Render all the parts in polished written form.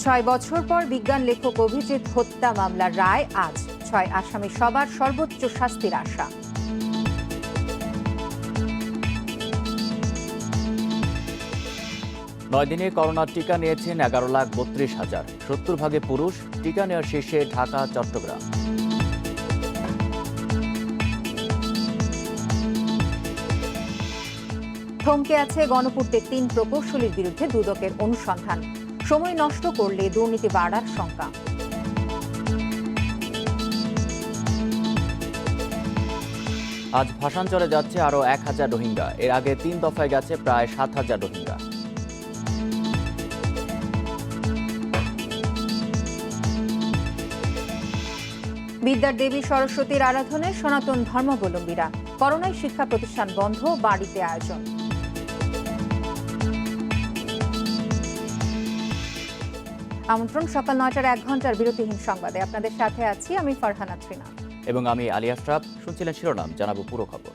6 বছর পর বিজ্ঞান লেখক অভিজিৎ হত্যা মামলার রায় আজ। 6 আসামি সবার সর্বোচ্চ শাস্তির আশা। নয় দিনে করোনার টিকা নিয়েছেন 11,32,000। 70 ভাগে পুরুষ। টিকা নেওয়ার শেষে ঢাকা, চট্টগ্রাম। থমকে আছে গণপূর্তের 3 প্রকৌশলীর বিরুদ্ধে দুদকের অনুসন্ধান। সময় নষ্ট করলে দুর্নীতি বাড়ার শঙ্কা। আজ ভাসানচরে যাচ্ছে আরও 1,000 রোহিঙ্গা। এর আগে 3 দফায় গেছে প্রায় 7,000 রোহিঙ্গা। বিদ্যার দেবী সরস্বতীর আরাধনায় সনাতন ধর্মাবলম্বীরা। করোনায় শিক্ষা প্রতিষ্ঠান বন্ধ, বাড়িতে আয়োজন। আমন্ত্রণ সকাল 9টার 1 ঘন্টার বিরতিহীন সংবাদে। আপনাদের সাথে আছি আমি ফারহানা ত্রিনা এবং আমি আলী আশরাফ। শুনছিলেন শিরোনাম, জানাবো পুরো খবর।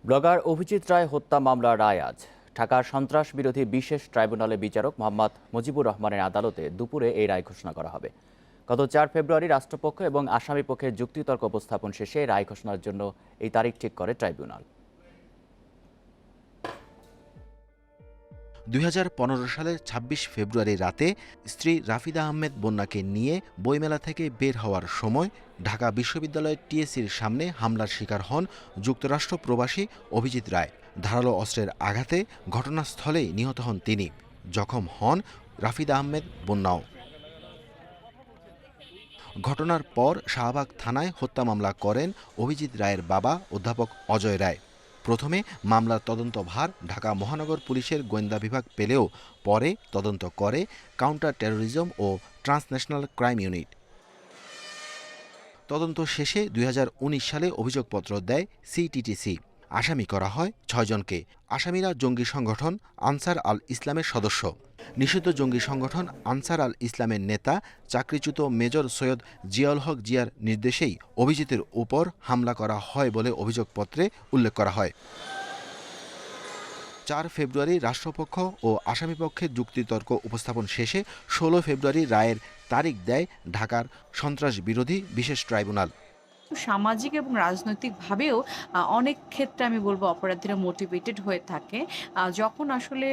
ব্লগার অভিজিৎ রায় হত্যা মামলার রায় আজ। ঢাকার সন্ত্রাস বিরোধী বিশেষ ট্রাইব্যুনালের বিচারক মোহাম্মদ মুজিবুর রহমানের আদালতে দুপুরে এই রায় ঘোষণা করা হবে। গত 4 ফেব্রুয়ারি রাষ্ট্রপক্ষ এবং আসামি পক্ষের যুক্তিতর্ক উপস্থাপন শেষে রায় ঘোষণার জন্য এই তারিখ ঠিক করে ট্রাইব্যুনাল। 2015 সালের 26 ফেব্রুয়ারি রাতে স্ত্রী রাফিদা আহমেদ বন্যাকে নিয়ে বইমেলা থেকে বের হওয়ার সময় ঢাকা বিশ্ববিদ্যালয়ের টিএসসির সামনে হামলার শিকার হন যুক্তরাষ্ট্র প্রবাসী অভিজিৎ রায়। ধারালো অস্ত্রের আঘাতে ঘটনাস্থলেই নিহত হন তিনি। জখম হন রাফিদা আহমেদ বন্যাও। ঘটনার পর শাহবাগ থানায় হত্যা মামলা করেন অভিজিৎ রায়ের বাবা অধ্যাপক অজয় রায়। প্রথমে মামলার তদন্তভার ঢাকা মহানগর পুলিশের গোয়েন্দা বিভাগ পেলেও পরে তদন্ত করে কাউন্টার টেরোরিজম ও ট্রান্সন্যাশনাল ক্রাইম ইউনিট। তদন্ত শেষে 2019 সালে অভিযোগপত্র দেয় সিটিটিসি। আসামি করা হয় 6 জনকে। আসামিরা জঙ্গি সংগঠন আনসার আল ইসলামের সদস্য। নিষিদ্ধ জঙ্গি সংগঠন আনসার আল ইসলামের নেতা চাকরিচ্যুত মেজর সৈয়দ জিয়াউল হক জিয়ার নির্দেশেই অভিজিতের উপর হামলা করা হয় বলে অভিযোগপত্রে উল্লেখ করা হয়। 4 ফেব্রুয়ারি রাষ্ট্রপক্ষ ও আসামিপক্ষের যুক্তিতর্ক উপস্থাপন শেষে 16 ফেব্রুয়ারি রায়ের তারিখ দেয় ঢাকার সন্ত্রাস বিরোধী বিশেষ ট্রাইব্যুনাল। সামাজিক এবং রাজনৈতিকভাবেও অনেক ক্ষেত্রে আমি বলবো অপরাধীরা মোটিভেটেড হয়ে থাকে। যখন আসলে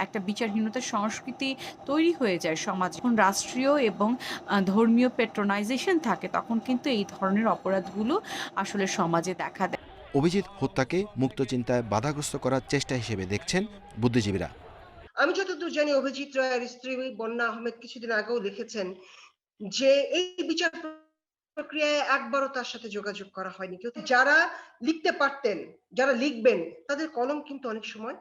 একটা বিচারহীনতার সংস্কৃতি তৈরি হয়ে যায় সমাজ, যখন রাষ্ট্রীয় এবং ধর্মীয় পেট্রোনাইজেশন থাকে, তখন কিন্তু এই ধরনের অপরাধগুলো আসলে সমাজে দেখা দেয়। অভিজিৎ হত্যাকে মুক্ত চিন্তায় বাধাগ্রস্ত করার চেষ্টা হিসেবে দেখছেন বুদ্ধিজীবীরা। আমি যতদূর জানি অভিজিৎ রায়ের স্ত্রী বন্যা আহমেদ কিছুদিন আগেও লিখেছেন যে এই বিচার প্রক্রিয়ায় একবারও তার সাথে যোগাযোগ করা হয়নি। যারা লিখতে পারতেন, যারা লিখবেন, তাদের কলম কিন্তু অনেক সময়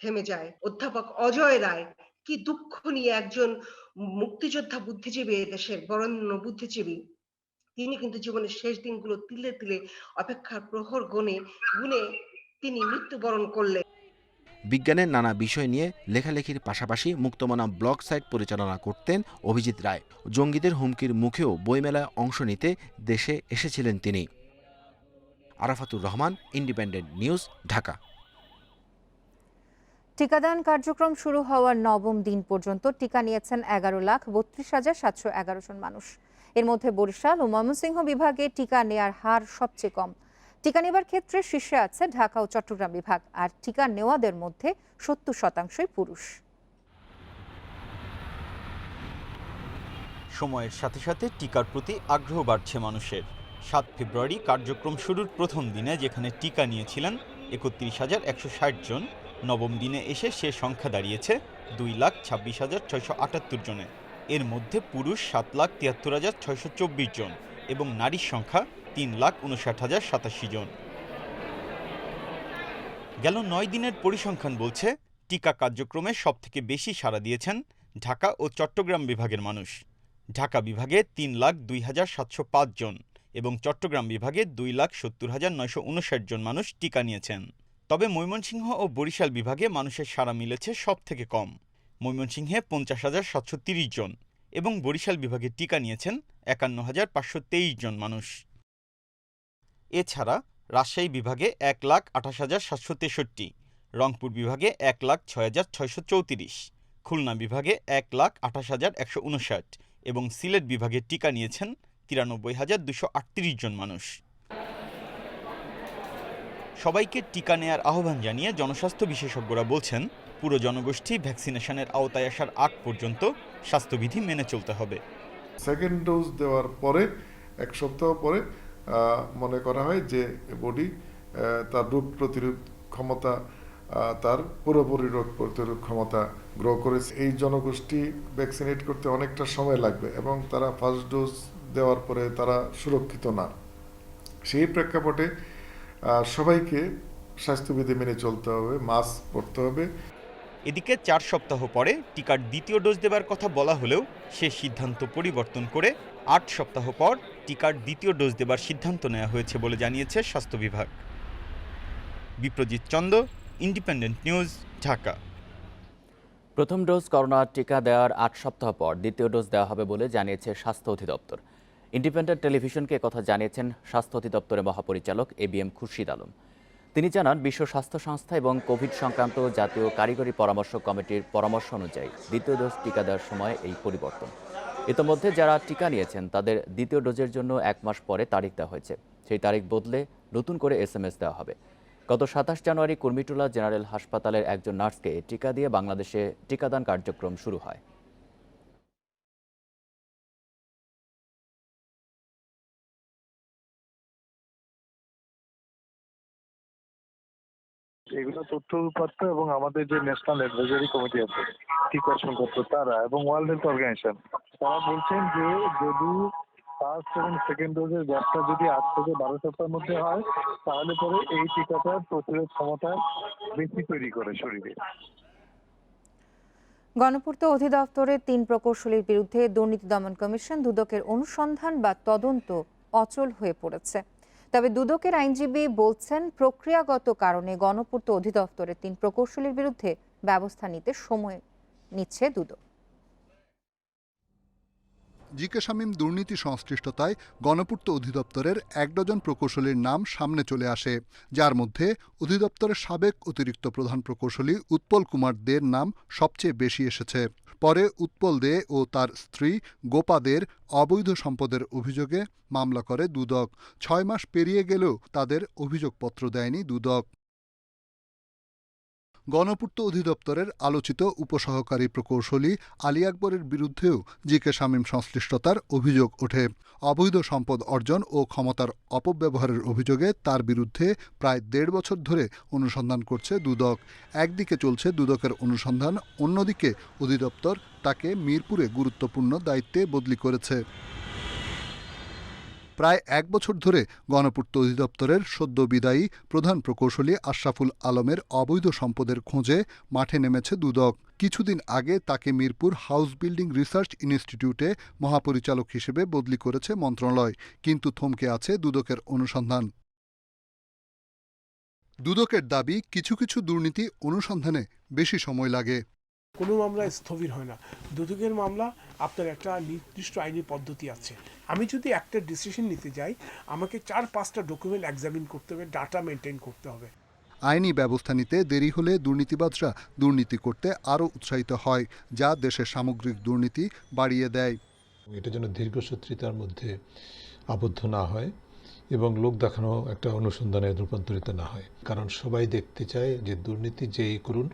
থেমে যায়। অধ্যাপক অজয় রায় কি দুঃখ নিয়ে, একজন মুক্তিযোদ্ধা বুদ্ধিজীবী, দেশের বরেণ্য বুদ্ধিজীবী, তিনি কিন্তু জীবনের শেষ দিনগুলো তিলে তিলে অপেক্ষার প্রহর গুনে তিনি মৃত্যুবরণ করলেন। বিজ্ঞানের নানা বিষয় নিয়ে লেখালেখির পাশাপাশি মুক্তমনা ব্লগ সাইট পরিচালনা করতেন অভিজিৎ রায়। জঙ্গিদের হুমকির মুখেও বইমেলায় অংশ নিতে দেশে এসেছিলেন তিনি। Arafatur Rahman, Independent News, Dhaka. টিকাদান কার্যক্রম শুরু হওয়ার 9ম দিন পর্যন্ত টিকা নিয়েছেন 11,32,711 জন মানুষ। এর মধ্যে বরিশাল ও ময়মনসিংহ বিভাগে টিকা নেয়ার হার সবচেয়ে কম। টিকা নেবার ক্ষেত্রে শীর্ষে আছে ঢাকা ও চট্টগ্রাম বিভাগ। আর টিকা নেওয়াদের মধ্যে 70% পুরুষ। সময়ের সাথে সাথে টিকার প্রতি আগ্রহ বাড়ছে মানুষের। 7 ফেব্রুয়ারি কার্যক্রম শুরুর প্রথম দিনে যেখানে টিকা নিয়েছিলেন 31,160 জন, নবম দিনে এসে সে সংখ্যা দাঁড়িয়েছে 2,26,678 জনে। এর মধ্যে পুরুষ 7,73,624 জন এবং নারীর সংখ্যা 3,59,087 জন। গেল 9 দিনের পরিসংখ্যান বলছে টিকা কার্যক্রমে সবথেকে বেশি সাড়া দিয়েছেন ঢাকা ও চট্টগ্রাম বিভাগের মানুষ। ঢাকা বিভাগে 3,02,705 জন এবং চট্টগ্রাম বিভাগে 2,70,959 জন মানুষ টিকা নিয়েছেন। তবে ময়মনসিংহ ও বরিশাল বিভাগে মানুষের সাড়া মিলেছে সবথেকে কম। ময়মনসিংহে 50,730 জন এবং বরিশাল বিভাগে টিকা নিয়েছেন 51,523 জন মানুষ। এছাড়া রাজশাহী বিভাগে 1,28,763, রংপুর বিভাগে 1,06,634, খুলনা বিভাগে 1,28,159 এবং সিলেট বিভাগে টিকা নিয়েছেন 93,238 জন মানুষ। সবাইকে টিকা নেয়ার আহ্বান জানিয়ে জনস্বাস্থ্য বিশেষজ্ঞরা বলছেন, পুরো জনগোষ্ঠী ভ্যাকসিনেশনের আওতায় আসার আগ পর্যন্ত স্বাস্থ্যবিধি মেনে চলতে হবে। সেকেন্ড ডোজ দেওয়ার পরে 1 সপ্তাহ পরে মনে করা হয় যে বডি তার রোগ প্রতিরোধ ক্ষমতা তার পুরোপুরি রোগ প্রতিরোধ ক্ষমতা গ্রো করেছে। এই জনগোষ্ঠী ভ্যাকসিনেট করতে অনেকটা সময় লাগবে এবং তারা ফার্স্ট ডোজ দেওয়ার পরে তারা সুরক্ষিত না। সেই প্রেক্ষাপটে সবাইকে স্বাস্থ্যবিধি মেনে চলতে হবে, মাস্ক পরতে হবে। এদিকে 4 সপ্তাহ পরে টিকার দ্বিতীয় ডোজ দেবার কথা বলা হলেও সে সিদ্ধান্ত পরিবর্তন করে 8 সপ্তাহ পর টিকার দ্বিতীয় ডোজ দেবার সিদ্ধান্ত নেওয়া হয়েছে বলে জানিয়েছে স্বাস্থ্য বিভাগ। Biprajit Chanda, Independent News, Dhaka. প্রথম ডোজ করোনা টিকা দেওয়ার 8 সপ্তাহ পর দ্বিতীয় ডোজ দেওয়া হবে বলে জানিয়েছে স্বাস্থ্য অধিদপ্তর। ইন্ডিপেন্ডেন্ট টেলিভিশনকে কথা জানিয়েছেন স্বাস্থ্য অধিদপ্তরের মহাপরিচালক ABM খুরশিদ আলম। তিনি জানান, বিশ্ব স্বাস্থ্য সংস্থা এবং কোভিড সংক্রান্ত জাতীয় কারিগরি পরামর্শ কমিটির পরামর্শ অনুযায়ী দ্বিতীয় ডোজ টিকা দেওয়ার সময় এই পরিবর্তন। ইতোমধ্যে যারা টিকা নিয়েছেন তাদের দ্বিতীয় ডোজের জন্য 1 মাস পরে তারিখ দেওয়া হয়েছে। সেই তারিখ বদলে নতুন করে SMS দেওয়া হবে। গত 27 জানুয়ারি কুর্মিটোলা জেনারেল হাসপাতালের একজন নার্সকে টিকা দিয়ে বাংলাদেশে টিকাদান কার্যক্রম শুরু হয়। এগুলো তথ্য উপাত্ত এবং আমাদের যে ন্যাশনাল অ্যাডভাইজারি কমিটি আছে টিকা সংক্রান্ত তারা এবং ওয়ার্ল্ড হেলথ অর্গানাইজেশন তারা বলছেন যে যদি ফার্স্ট এবং সেকেন্ড ডোজের গ্যাপটা যদি 8 থেকে 12 সপ্তাহের মধ্যে হয় তাহলে পরে এই টিকাটার প্রতিরোধ ক্ষমতা বেশি তৈরি করে শরীরে। গণপূর্ত অধিদপ্তরের 3 প্রকৌশলীর বিরুদ্ধে দুর্নীতি দমন কমিশন দুদকের অনুসন্ধান বা তদন্ত অচল হয়ে পড়েছে। তবে দুদকের আইনজীবী বলছেন, প্রক্রিয়াগত কারণে গণপূর্ত অধিদপ্তরের 3 প্রকৌশলীর বিরুদ্ধে ব্যবস্থা নিতে সময় নিচ্ছে দুদক। জিকে শামীম দুর্নীতি সংশ্লিষ্টতায় গণপূর্ত অধিদপ্তরের 1 ডজন প্রকৌশলীর নাম সামনে চলে আসে, যার মধ্যে অধিদপ্তরের সাবেক অতিরিক্ত প্রধান প্রকৌশলী উৎপল কুমার দের নাম সবচেয়ে বেশি এসেছে। পরে উৎপল দে ও তার স্ত্রী গোপা দের অবৈধ সম্পদের অভিযোগে মামলা করে দুদক। 6 মাস পেরিয়ে গেলেও তাদের অভিযোগপত্র দেয়নি দুদক। গণপূর্ত অধিদপ্তরের আলোচিত উপসহকারী প্রকৌশলী আলী আকবরের বিরুদ্ধেও জিকে শামীম সংশ্লিষ্টতার অভিযোগ ওঠে। অবৈধ সম্পদ অর্জন ও ক্ষমতার অপব্যবহারের অভিযোগে তার বিরুদ্ধে প্রায় 1.5 বছর ধরে অনুসন্ধান করছে দুদক। একদিকে চলছে দুদকের অনুসন্ধান, অন্যদিকে অধিদপ্তর তাকে মিরপুরে গুরুত্বপূর্ণ দায়িত্বে বদলি করেছে। প্রায় 1 বছর ধরে গণপূর্ত অধিদপ্তরের সদ্য বিদায়ী প্রধান প্রকৌশলী আশরাফুল আলমের অবৈধ সম্পদের খোঁজে মাঠে নেমেছে দুদক। কিছুদিন আগে তাকে মিরপুর হাউস বিল্ডিং রিসার্চ ইনস্টিটিউটে মহাপরিচালক হিসেবে বদলি করেছে মন্ত্রণালয়, কিন্তু থমকে আছে দুদকের অনুসন্ধান। দুদকের দাবি, কিছু কিছু দুর্নীতি অনুসন্ধানে বেশি সময় লাগে। কোনো মামলা স্থবির হয় না। দুদকের মামলা আপনার একটা নির্দিষ্ট আইনি পদ্ধতি আছে। আমি যদি একটা ডিসিশন নিতে যাই, আমাকে 4-5টা ডকুমেন্ট এক্সামিন করতে হবে, ডাটা মেনটেন করতে হবে। আইনি ব্যবস্থা নিতে দেরি হলে দুর্নীতিবাজরা দুর্নীতি করতে আরও উৎসাহিত হয়, যা দেশের সামগ্রিক দুর্নীতি বাড়িয়ে দেয়। এটা যেন দীর্ঘসূত্রিতার মধ্যে আবদ্ধ না হয় এবং লোক দেখানো একটা অনুসন্ধানে রূপান্তরিত না হয়। কারণ সবাই দেখতে চায় যে দুর্নীতি যেই করুন,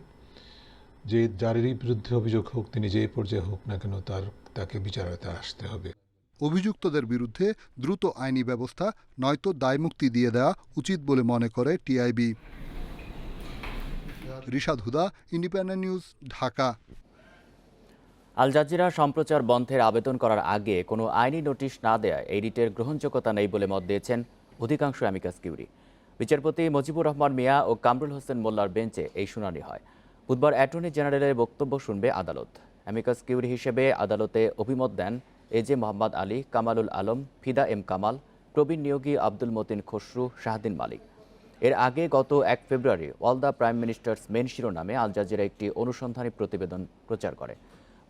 যে যারেরই বিরুদ্ধে অভিযোগ হোক, তিনি যেই পর্যায়ে হোক না কেন, তাকে বিচারালয়ে আসতে হবে। অভিযুক্তদের বিরুদ্ধে দ্রুত আইনি ব্যবস্থা নয়তো দায়মুক্তি দিয়ে দেওয়া উচিত বলে মনে করে TIB. Rishad Huda, Independent News, Dhaka. Al Jazeera সম্প্রচার বন্ধের আবেদন করার আগে কোনো আইনি নোটিশ না দেয়ায় এই রিটের গ্রহণযোগ্যতা নেই বলে মত দিয়েছেন অধিকাংশ অ্যামিকাস কিউরি। বিচারপতি মজিবুর রহমান মিয়া ও কামরুল হোসেন মোল্লার বেঞ্চে এই শুনানি হয়। বুধবার অ্যাটর্নি জেনারেলের বক্তব্য শুনবে আদালত। অ্যামিকাস কিউরি হিসেবে আদালতে অভিমত দেন এজে মোহাম্মদ আলী, কামালুল আলম, ফিদা এম কামাল, প্রবীণ নিয়োগী আব্দুল মতিন খসরু, শাহদিন মালিক। এর আগে গত 1 ফেব্রুয়ারি All the Prime Minister's Men শিরোনামে আল জাজিরা একটি অনুসন্ধানী প্রতিবেদন প্রচার করে।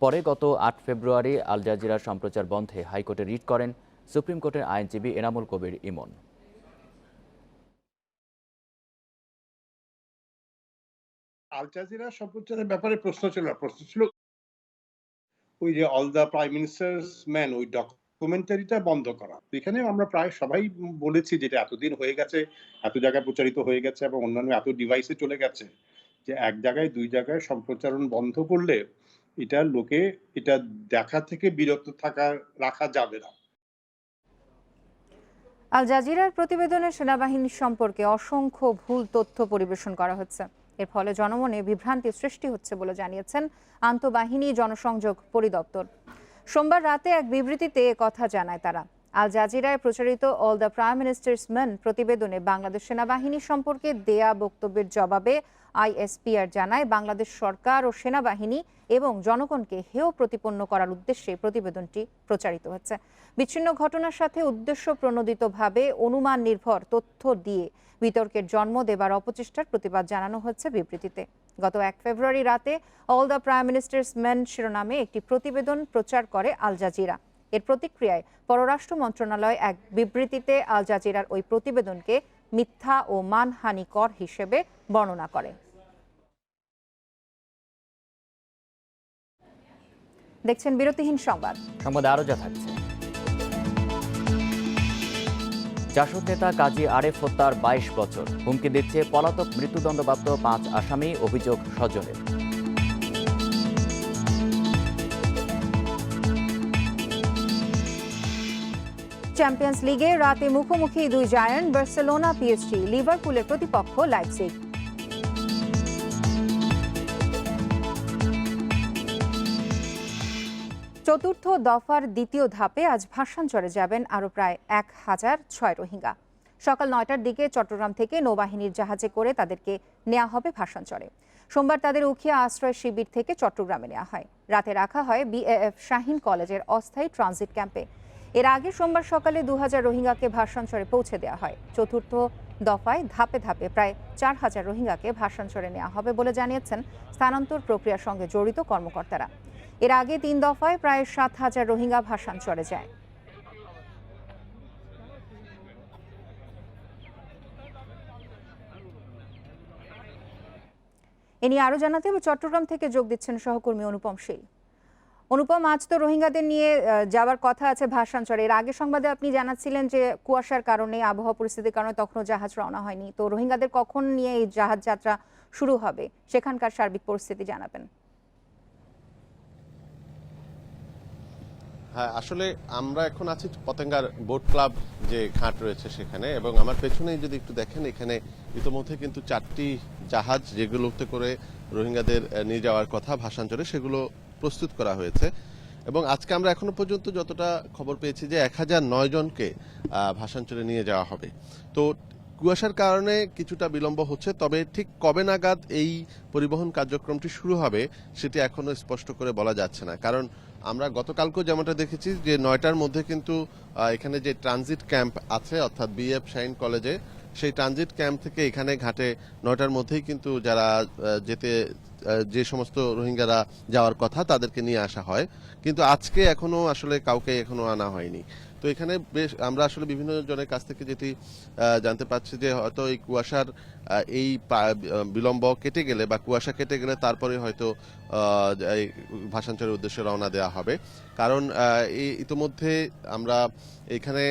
পরে গত 8 ফেব্রুয়ারি আল জাজিরার সম্প্রচার বন্ধে হাইকোর্টে রিট করেন সুপ্রিম কোর্টের আইনজীবী এনামুল কবির ইমন। আল জাজিরা সম্প্রচারের ব্যাপারে প্রশ্ন ছিল ওই যে all the Prime ministers man ওই ডকুমেন্টারিটা বন্ধ করা। এখানে আমরা প্রায় সবাই বলেছি যেটা এতদিন হয়ে গেছে, এত জায়গায় প্রচারিত হয়ে গেছে এবং অন্যান্য এত ডিভাইসে চলে গেছে যে এক জায়গায় দুই জায়গায় সম্প্রচারণ বন্ধ করলে এটা লোকে এটা দেখা থেকে বিরত রাখা যাবে না। আল জাজিরার প্রতিবেদনে সেনাবাহিনী সম্পর্কে অসংখ্য ভুল তথ্য পরিবেশন করা হচ্ছে। এর ফলে জনমনে বিভ্রান্তি সৃষ্টি হচ্ছে বলে জানিয়েছেন আন্তঃবাহিনী জনসংযোগ পরিদপ্তর। সোমবার রাতে এক বিবৃতিতে কথা জানায় তারা। আল জাজিরায় প্রচারিত all the Prime Minister's main প্রতিবেদনে বাংলাদেশ সেনাবাহিনী সম্পর্কে দেয়া বক্তব্যের জবাবে আইএসপিআর জানায়, বাংলাদেশ সরকার ও সেনাবাহিনী এবং জনগণকে হেয় প্রতিপন্ন করার উদ্দেশ্যে প্রতিবেদনটি প্রচারিত হচ্ছে। বিচ্ছিন্ন ঘটনার সাথে উদ্দেশ্য প্রণোদিতভাবে অনুমান নির্ভর তথ্য দিয়ে বিতর্কের জন্ম দেবার অপচেষ্টার প্রতিবাদ জানানো হচ্ছে বিবৃতিতে। গত 1 ফেব্রুয়ারি রাতে all the Prime Minister's Men শিরোনামে একটি প্রতিবেদন প্রচার করে আল জাজিরা। এর প্রতিক্রিয়ায় পররাষ্ট্র মন্ত্রণালয় এক বিবৃতিতে আল জাজিরার ওই প্রতিবেদনকে মিথ্যা ও মানহানিকর হিসেবে বর্ণনা করে। দেখছেন বিরতিহীন সংবাদ। সংবাদে আরো যা থাকছে। জাসদ নেতা কাজী আরেফ হত্যার 22 বছর, হুমকি দিচ্ছে পলাতক মৃত্যুদণ্ডপ্রাপ্ত 5 আসামি, অভিযোগ স্বজনের। চ্যাম্পিয়ন্স লিগে রাতে মুখোমুখি দুই জায়ান্ট, বার্সেলোনা পিএসজি, লিভারপুলের প্রতিপক্ষ লাইপজিগ। চতুর্থ দফার দ্বিতীয় ধাপে আজ ভাসানচরে যাবেন আরও প্রায় 1006 রোহিঙ্গা। সকাল 9টার দিকে চট্টগ্রাম থেকে নৌবাহিনীর জাহাজে করে তাদেরকে নেওয়া হবে ভাসানচরে। সোমবার তাদের উখিয়া আশ্রয় শিবির থেকে চট্টগ্রামে নেওয়া হয়। রাতে রাখা হয় বিএএফ শাহীন কলেজের অস্থায়ী ট্রানজিট ক্যাম্পে। এর আগে সোমবার সকালে 2000 রোহিঙ্গাকে ভাসানচরে পৌঁছে দেওয়া হয়। চতুর্থ দফায় ধাপে ধাপে প্রায় 4000 রোহিঙ্গাকে ভাসানচরে নেওয়া হবে বলে জানিয়েছেন স্থানান্তর প্রক্রিয়ার সঙ্গে জড়িত কর্মকর্তারা। এর আগে 3 দফায় প্রায় 7000 রোহিঙ্গা ভাসানচরে যায়। এ নিয়ে আরো জানাতে চট্টগ্রাম থেকে যোগ দিচ্ছেন সহকর্মী অনুপম শীল। অনুপম, আজ তো রোহিঙ্গাদের নিয়ে যাওয়ার কথা আছে ভাসানচরে। এর আগে সংবাদে আপনি জানাচ্ছিলেন যে কুয়াশার কারণে, আবহাওয়া পরিস্থিতির কারণে তখনও জাহাজ রওনা হয়নি। তো রোহিঙ্গাদের কখন নিয়ে এই জাহাজ যাত্রা শুরু হবে, সেখানকার সার্বিক পরিস্থিতি জানাবেন। হ্যাঁ, আসলে আমরা এখন আছি পতেঙ্গার বোট ক্লাব যে ঘাট রয়েছে সেখানে, এবং আমার পেছনেই যদি একটু দেখেন, এখানে ইতোমধ্যে কিন্তু 4টি জাহাজ যেগুলোতে করে রোহিঙ্গাদের নিয়ে যাওয়ার কথা ভাসানচরে, সেগুলো প্রস্তুত করা হয়েছে। এবং আজকে আমরা এখনো পর্যন্ত যতটা খবর পেয়েছি যে 1009 জনকে ভাসানচরে নিয়ে যাওয়া হবে। তো কুয়াশার কারণে কিছুটা বিলম্ব হচ্ছে, তবে ঠিক কবে নাগাদ এই পরিবহন কার্যক্রমটি শুরু হবে সেটি এখনো স্পষ্ট করে বলা যাচ্ছে না। কারণ আমরা গতকালকেও যেমনটা দেখেছি যে 9টার মধ্যে কিন্তু এখানে যে ট্রানজিট ক্যাম্প আছে, অর্থাৎ বিএফ শাহীন কলেজে, সেই ট্রানজিট ক্যাম্প থেকে এখানে ঘাটে 9টার মধ্যেই কিন্তু যারা যে সমস্ত রোহিঙ্গারা যাওয়ার কথা তাদেরকে নিয়ে আসা হয়। কিন্তু আজকে এখনো আসলে কাউকে এখনো আনা হয়নি। তো এখানে বেশ আমরা আসলে বিভিন্ন জনের কাছ থেকে যেটি জানতে পারছি যে হয়তো এই কুয়াশার এই বিলম্ব কেটে গেলে বা কুয়াশা কেটে গেলে তারপরে হয়তো ভাসানচরের উদ্দেশ্যে রওনা দেওয়া হবে। কারণ ইতিমধ্যে আমরা এখানে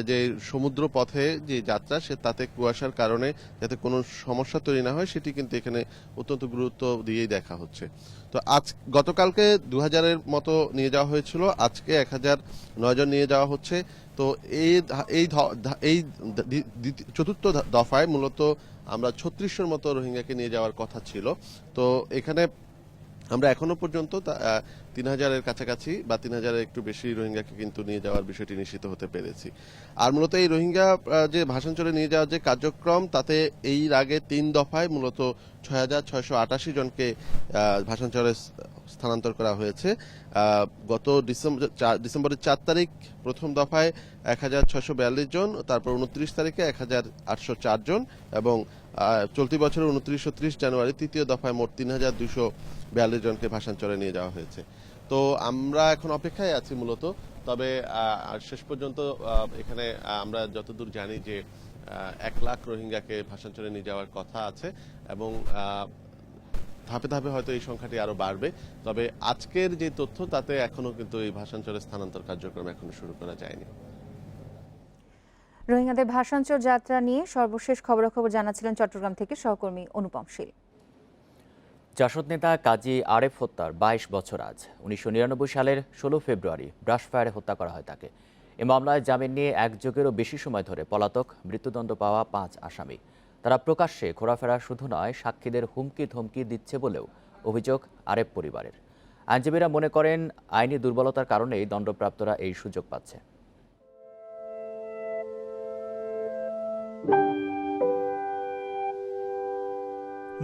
যে সমুদ্র পথে যে যাত্রা তাতে কুয়াশার কারণে যাতে কোনো সমস্যা তৈরি না হয় সেটি কিন্তু এখানে অত্যন্ত গুরুত্ব দিয়েই দেখা হচ্ছে। তো গতকালকে 2000-এর মতো নিয়ে যাওয়া হয়েছিল, আজকে 1009 জন নিয়ে যাওয়া হচ্ছে। তো এই চতুর্থ দফায় মূলত আমরা 3600-র মতো রোহিঙ্গাকে নিয়ে যাওয়ার কথা ছিল। তো এখানে আমরা এখনো পর্যন্ত 3000-এর কাছাকাছি বা 3000-এর একটু বেশি রোহিঙ্গাকে কিন্তু নিয়ে যাওয়ার বিষয়টি নিশ্চিত হতে পেরেছি। আর মূলত এই রোহিঙ্গা যে ভাসানচরে নিয়ে যাওয়ার যে কার্যক্রম, তাতে এর আগে 3 দফায় মূলত 6688 জনকে ভাসানচরে স্থানান্তর করা হয়েছে। গত ডিসেম্বরের 4 তারিখ প্রথম দফায় 1642 জন, তারপর 29 তারিখে 1804 জন, এবং চলতি বছরের 29 ও 30 জানুয়ারি তৃতীয় দফায় মোট 3242 জনকে ভাসানচরে নিয়ে যাওয়া হয়েছে। তো আমরা এখন অপেক্ষায় আছি মূলত। তবে শেষ পর্যন্ত এখানে আমরা যতদূর জানি যে 1 লাখ রোহিঙ্গাকে ভাসানচরে নিয়ে যাওয়ার কথা আছে, এবং ধাপে ধাপে হয়তো এই সংখ্যাটি আরো বাড়বে। তবে আজকের যে তথ্য তাতে এখনো কিন্তু এই ভাষাঞ্চলের স্থানান্তর কার্যক্রম এখনো শুরু করা যায়নি। রোহিঙ্গাদের ভাষাঞ্চল যাত্রা নিয়ে সর্বশেষ খবরাখবর জানাচ্ছিলেন চট্টগ্রাম থেকে সহকর্মী অনুপম শীল। জাসদ নেতা কাজী আরেফ হত্যার 22 বছর আজ। 1999 সালের 16 ফেব্রুয়ারি ব্রাশ ফায়ারে হত্যা করা হয় তাকে। এ মামলায় জামিন নিয়ে এক যুগেরও বেশি সময় ধরে পলাতক মৃত্যুদণ্ড পাওয়া 5 আসামি। তারা প্রকাশ্যে ঘোরাফেরা শুধু নয়, সাক্ষীদের হুমকি ধমকি দিচ্ছে বলেও অভিযোগ আরেফ পরিবারের। আইনজীবীরা মনে করেন আইনি দুর্বলতার কারণেই দণ্ডপ্রাপ্তরা এই সুযোগ পাচ্ছে।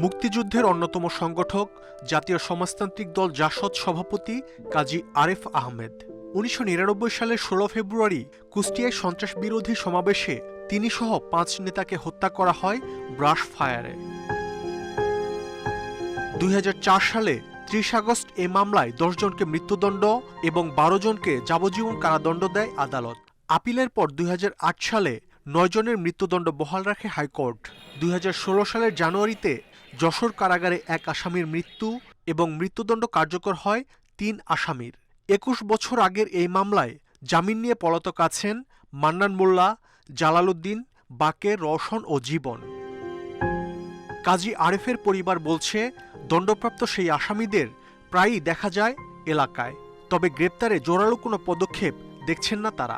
মুক্তিযুদ্ধের অন্যতম সংগঠক জাতীয় সমাজতান্ত্রিক দল জাসদ সভাপতি কাজী আরেফ আহমেদ 1999 সালের 16 ফেব্রুয়ারি কুষ্টিয়ায় সন্ত্রাস বিরোধী সমাবেশে তিনি সহ 5 নেতাকে হত্যা করা হয় ব্রাশ ফায়ারে। 2004 সালে 30 আগস্ট এ মামলায় 10 জনকে মৃত্যুদণ্ড এবং 12 জনকে যাবজ্জীবন কারাদণ্ড দেয় আদালত। আপিলের পর 2008 সালে 9 জনের মৃত্যুদণ্ড বহাল রাখে হাইকোর্ট। 2016 সালের জানুয়ারিতে যশোর কারাগারে এক আসামির মৃত্যু এবং মৃত্যুদণ্ড কার্যকর হয় 3 আসামির। 21 বছর আগের এই মামলায় জামিন নিয়ে পলাতক আছেন মান্নান মোল্লা, জালালউদ্দিন, বাকের, রওশন ও জীবন। কাজী আরেফের পরিবার বলছে, দণ্ডপ্রাপ্ত সেই আসামিদের প্রায়ই দেখা যায় এলাকায়, তবে গ্রেপ্তারে জোরালো কোনো পদক্ষেপ দেখছেন না তারা।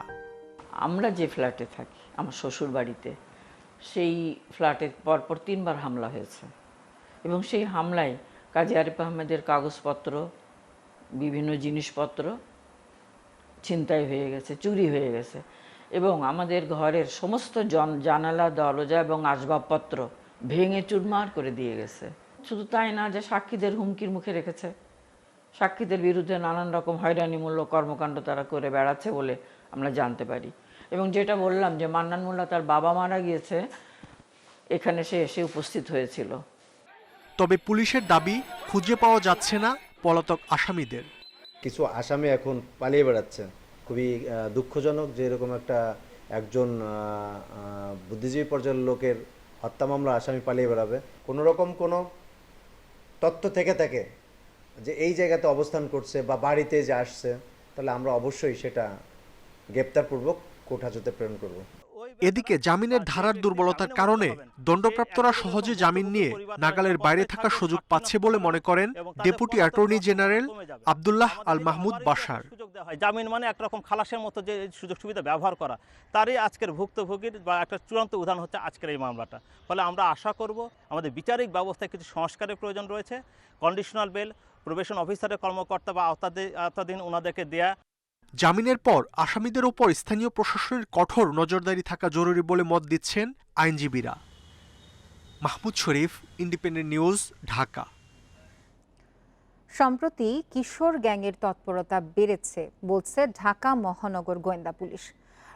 আমরা যে ফ্ল্যাটে থাকি, আমার শ্বশুর বাড়িতে, সেই ফ্ল্যাটে পরপর 3 বার হামলা হয়েছে এবং সেই হামলায় কাজী আরিফ আহমেদের কাগজপত্র, বিভিন্ন জিনিসপত্র ছিনতাই হয়ে গেছে, চুরি হয়ে গেছে এবং আমাদের ঘরের সমস্ত জানালা, দরজা এবং আসবাবপত্র ভেঙে চুরমার করে দিয়ে গেছে। শুধু তাই না, যে সাক্ষীদের হুমকির মুখে রেখেছে, সাক্ষীদের বিরুদ্ধে নানান রকম হয়রানিমূলক কর্মকাণ্ড তারা করে বেড়াচ্ছে বলে আমরা জানতে পারি। এবং যেটা বললাম যে মান্নান মোল্লা তার বাবা মারা গিয়েছে, এখানে সে এসে উপস্থিত হয়েছিল। তবে পুলিশের দাবি খুঁজে পাওয়া যাচ্ছে না পলাতক আসামিদের। কিছু আসামি এখন পালিয়ে বেড়াচ্ছে। খুবই দুঃখজনক যে এরকম একজন বুদ্ধিজীবী পর্যায়ের লোকের হত্যা মামলা আসামি পালিয়ে বেড়াবে। কোনো রকম কোনো তথ্য থেকে থাকে যে এই জায়গাতে অবস্থান করছে বা বাড়িতে যে আসছে, তাহলে আমরা অবশ্যই সেটা গ্রেপ্তারপূর্বক কোর্ট হাজতে প্রেরণ করব। এদিকে জামিনের ধারার দুর্বলতার কারণে দণ্ডপ্রাপ্তরা সহজে জামিন নিয়ে নাগালের বাইরে থাকার সুযোগ পাচ্ছে বলে মনে করেন deputy attorney general Abdullah Al Mahmud Bashar. জামিন মানে একরকম খালাসের মতো যে সুযোগ সুবিধা ব্যবহার করা, তারই আজকের ভুক্তভোগীর বা একটা চূড়ান্ত উদাহরণ হচ্ছে আজকের এই মামলাটা। ফলে আমরা আশা করব আমাদের বিচারিক ব্যবস্থায় কিছু সংস্কারের প্রয়োজন রয়েছে। কন্ডিশনাল বেল, প্রবেশন অফিসারের কর্মকর্তা বা আওতাধীন ওনাদেরকে দেয়া। জামিনের পর আসামিদের ওপর স্থানীয় প্রশাসনের কঠোর নজরদারি থাকা জরুরি বলে মত দিচ্ছেন আইনজীবীরা। মাহমুদ শরীফ, ইন্ডিপেন্ডেন্ট নিউজ, ঢাকা। সম্প্রতি কিশোর গ্যাংয়ের তৎপরতা বেড়েছে বলছে ঢাকা মহানগর গোয়েন্দা পুলিশ।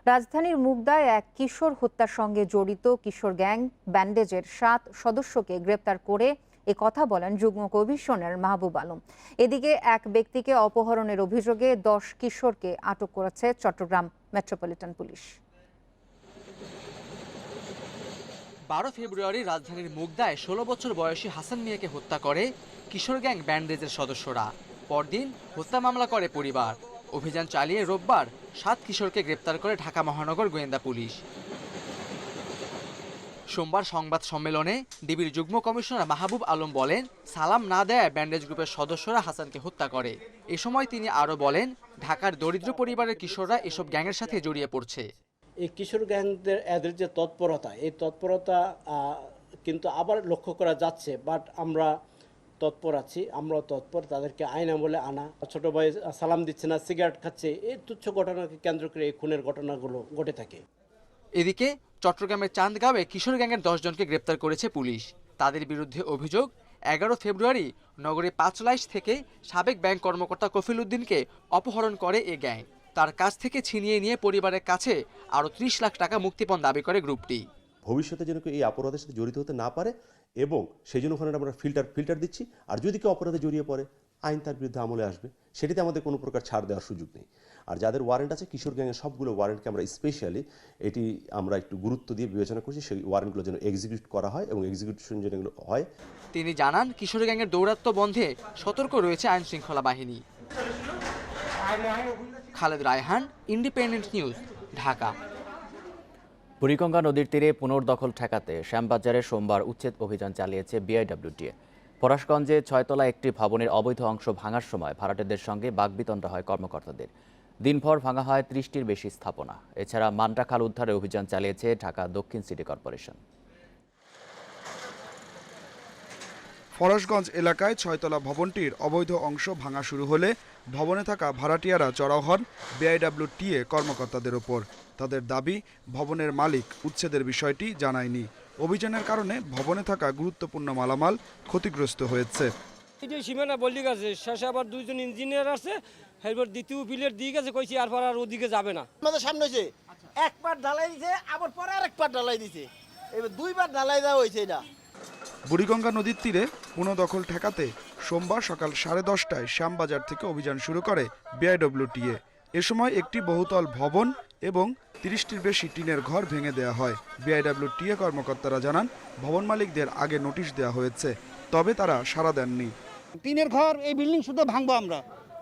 রাজধানীর মুগদায় এক কিশোর হত্যার সঙ্গে জড়িত কিশোর গ্যাং ব্যান্ডেজের 7 সদস্যকে গ্রেপ্তার করে এ কথা বলেন যুগ্ম কমিশনার মাহবুব আলম। এদিকে এক ব্যক্তিকে অপহরণের অভিযোগে 10 কিশোরকে আটক করেছে চট্টগ্রাম মেট্রোপলিটন পুলিশ। 12 ফেব্রুয়ারি রাজধানীর মুগদায় 16 বছর বয়সী হাসান মিয়াকে হত্যা করে কিশোর গ্যাং ব্যান্ডেজের সদস্যরা। পরদিন হত্যা মামলা করে পরিবার। অভিযান চালিয়ে রোববার 7 কিশোরকে গ্রেপ্তার করে ঢাকা মহানগর গোয়েন্দা পুলিশ। সোমবার সংবাদ সম্মেলনে ডিবির যুগ্ম কমিশনার মাহবুব আলম বলেন, সালাম না দেয় ব্যান্ডেজ গ্রুপের সদস্যরা হাসানকে হত্যা করে। এ সময় তিনি আরও বলেন, ঢাকার দরিদ্র পরিবারের কিশোররা এসব গ্যাংয়ের সাথে জড়িয়ে পড়ছে। এই কিশোর গ্যাংদের এদের যে তৎপরতা, এই তৎপরতা কিন্তু আবার লক্ষ্য করা যাচ্ছে। বাট আমরা তৎপর আছি, আমরা তৎপর তাদেরকে আইন আমলে আনা। ছোট ভাই সালাম দিচ্ছে না, সিগারেট খাচ্ছে, এই তুচ্ছ ঘটনাকে কেন্দ্র করে এই খুনের ঘটনাগুলো ঘটে থাকে। এদিকে চট্টগ্রামের চান্দগাঁওয়ে কিশোর গ্যাংয়ের 10 জনকে গ্রেপ্তার করেছে পুলিশ। তাদের বিরুদ্ধে অভিযোগ, 11 ফেব্রুয়ারি নগরে 5 লাইশ থেকে সাবেক ব্যাংক কর্মকর্তা কফিল উদ্দিনকে অপহরণ করে এ গ্যাং। তার কাছ থেকে ছিনিয়ে নিয়ে পরিবারের কাছে আরও 30 লাখ টাকা মুক্তিপণ দাবি করে গ্রুপটি। ভবিষ্যতে যেন কেউ এই অপরাধের সাথে জড়িত হতে না পারে এবং সেই জন্য ওখানে আমরা ফিল্টার দিচ্ছি। আর যদি কেউ অপরাধে জড়িয়ে পড়ে আইন তার বিরুদ্ধে আমলে আসবে, সেটিতে আমাদের কোনো প্রকার ছাড় দেওয়ার সুযোগ নেই। আর যাদের ওয়ারেন্ট আছে কিশোর গ্যাংয়ের সবগুলো ওয়ারেন্টকে আমরা স্পেশালি এটি আমরা একটু গুরুত্ব দিয়ে বিবেচনা করছি, সেই ওয়ারেন্টগুলো যেন এক্সিকিউট করা হয় এবং এক্সিকিউশন যেগুলো হয়। তিনি জানান কিশোর গ্যাংয়ের দৌরাত্ম্য বন্ধে সতর্ক রয়েছে আইন শৃঙ্খলা বাহিনী। Khaled Raihan, Independent News, Dhaka. বুড়িগঙ্গা নদীর তীরে পুনর্দখল ঠেকাতে শ্যামবাজারে সোমবার উচ্ছেদ অভিযান চালিয়েছে বিআইডব্লিউটিএ। পলাশগঞ্জে 6তলা একটি ভবনের অবৈধ অংশ ভাঙার সময় ভাড়াটেদের সঙ্গে বাকবিতণ্ডা হয় কর্মকর্তাদের। দিনভর ভাঙা হয় 30টির বেশি স্থাপনা। এছাড়া মান্ডা খাল উদ্ধারে অভিযান চালিয়েছে ঢাকা দক্ষিণ সিটি কর্পোরেশন। ফরাশগঞ্জ এলাকায় 6তলা ভবনটির অবৈধ অংশ ভাঙা শুরু হলে ভবনে থাকা ভাড়াটিয়ারা চড়াও হন বিআইডব্লিউটিএ কর্মকর্তাদের ওপর। তাদের দাবি, ভবনের মালিক উচ্ছেদের বিষয়টি জানায়নি। অভিযানের কারণে ভবনে থাকা গুরুত্বপূর্ণ মালামাল ক্ষতিগ্রস্ত হয়েছে। সীমানা বললি গেছে, শেষে আবার 2জন ইঞ্জিনিয়ার আছে, এরপর দ্বিতীয় পিলের দিয়ে গেছে, কইছি আর পর আর ওদিকে যাবে না। আমাদের সামনে হয়েছে এক পাট ঢালাই দিছে, আবার পরে আরেক পাট ঢালাই দিছে, এবার 2বার ঢালাই দেওয়া হয়েছে। এটা বুড়িগঙ্গা নদীর তীরে পুনর্দখল ঠেকাতে সোমবার সকাল 10:30টায় শ্যামবাজার থেকে অভিযান শুরু করে বিআইডব্লিউটিএ। এ সময় একটি বহুতল ভবন এবং 30টির বেশি টিনের ঘর ভেঙে দেওয়া হয়। বিআইডব্লিউটিএ কর্মকর্তারা জানান, ভবন মালিকদের আগে নোটিশ দেওয়া হয়েছে, তবে তারা সাড়া দেননি। টিনের ঘর এই বিল্ডিং শুধু ভাঙবো আমরা,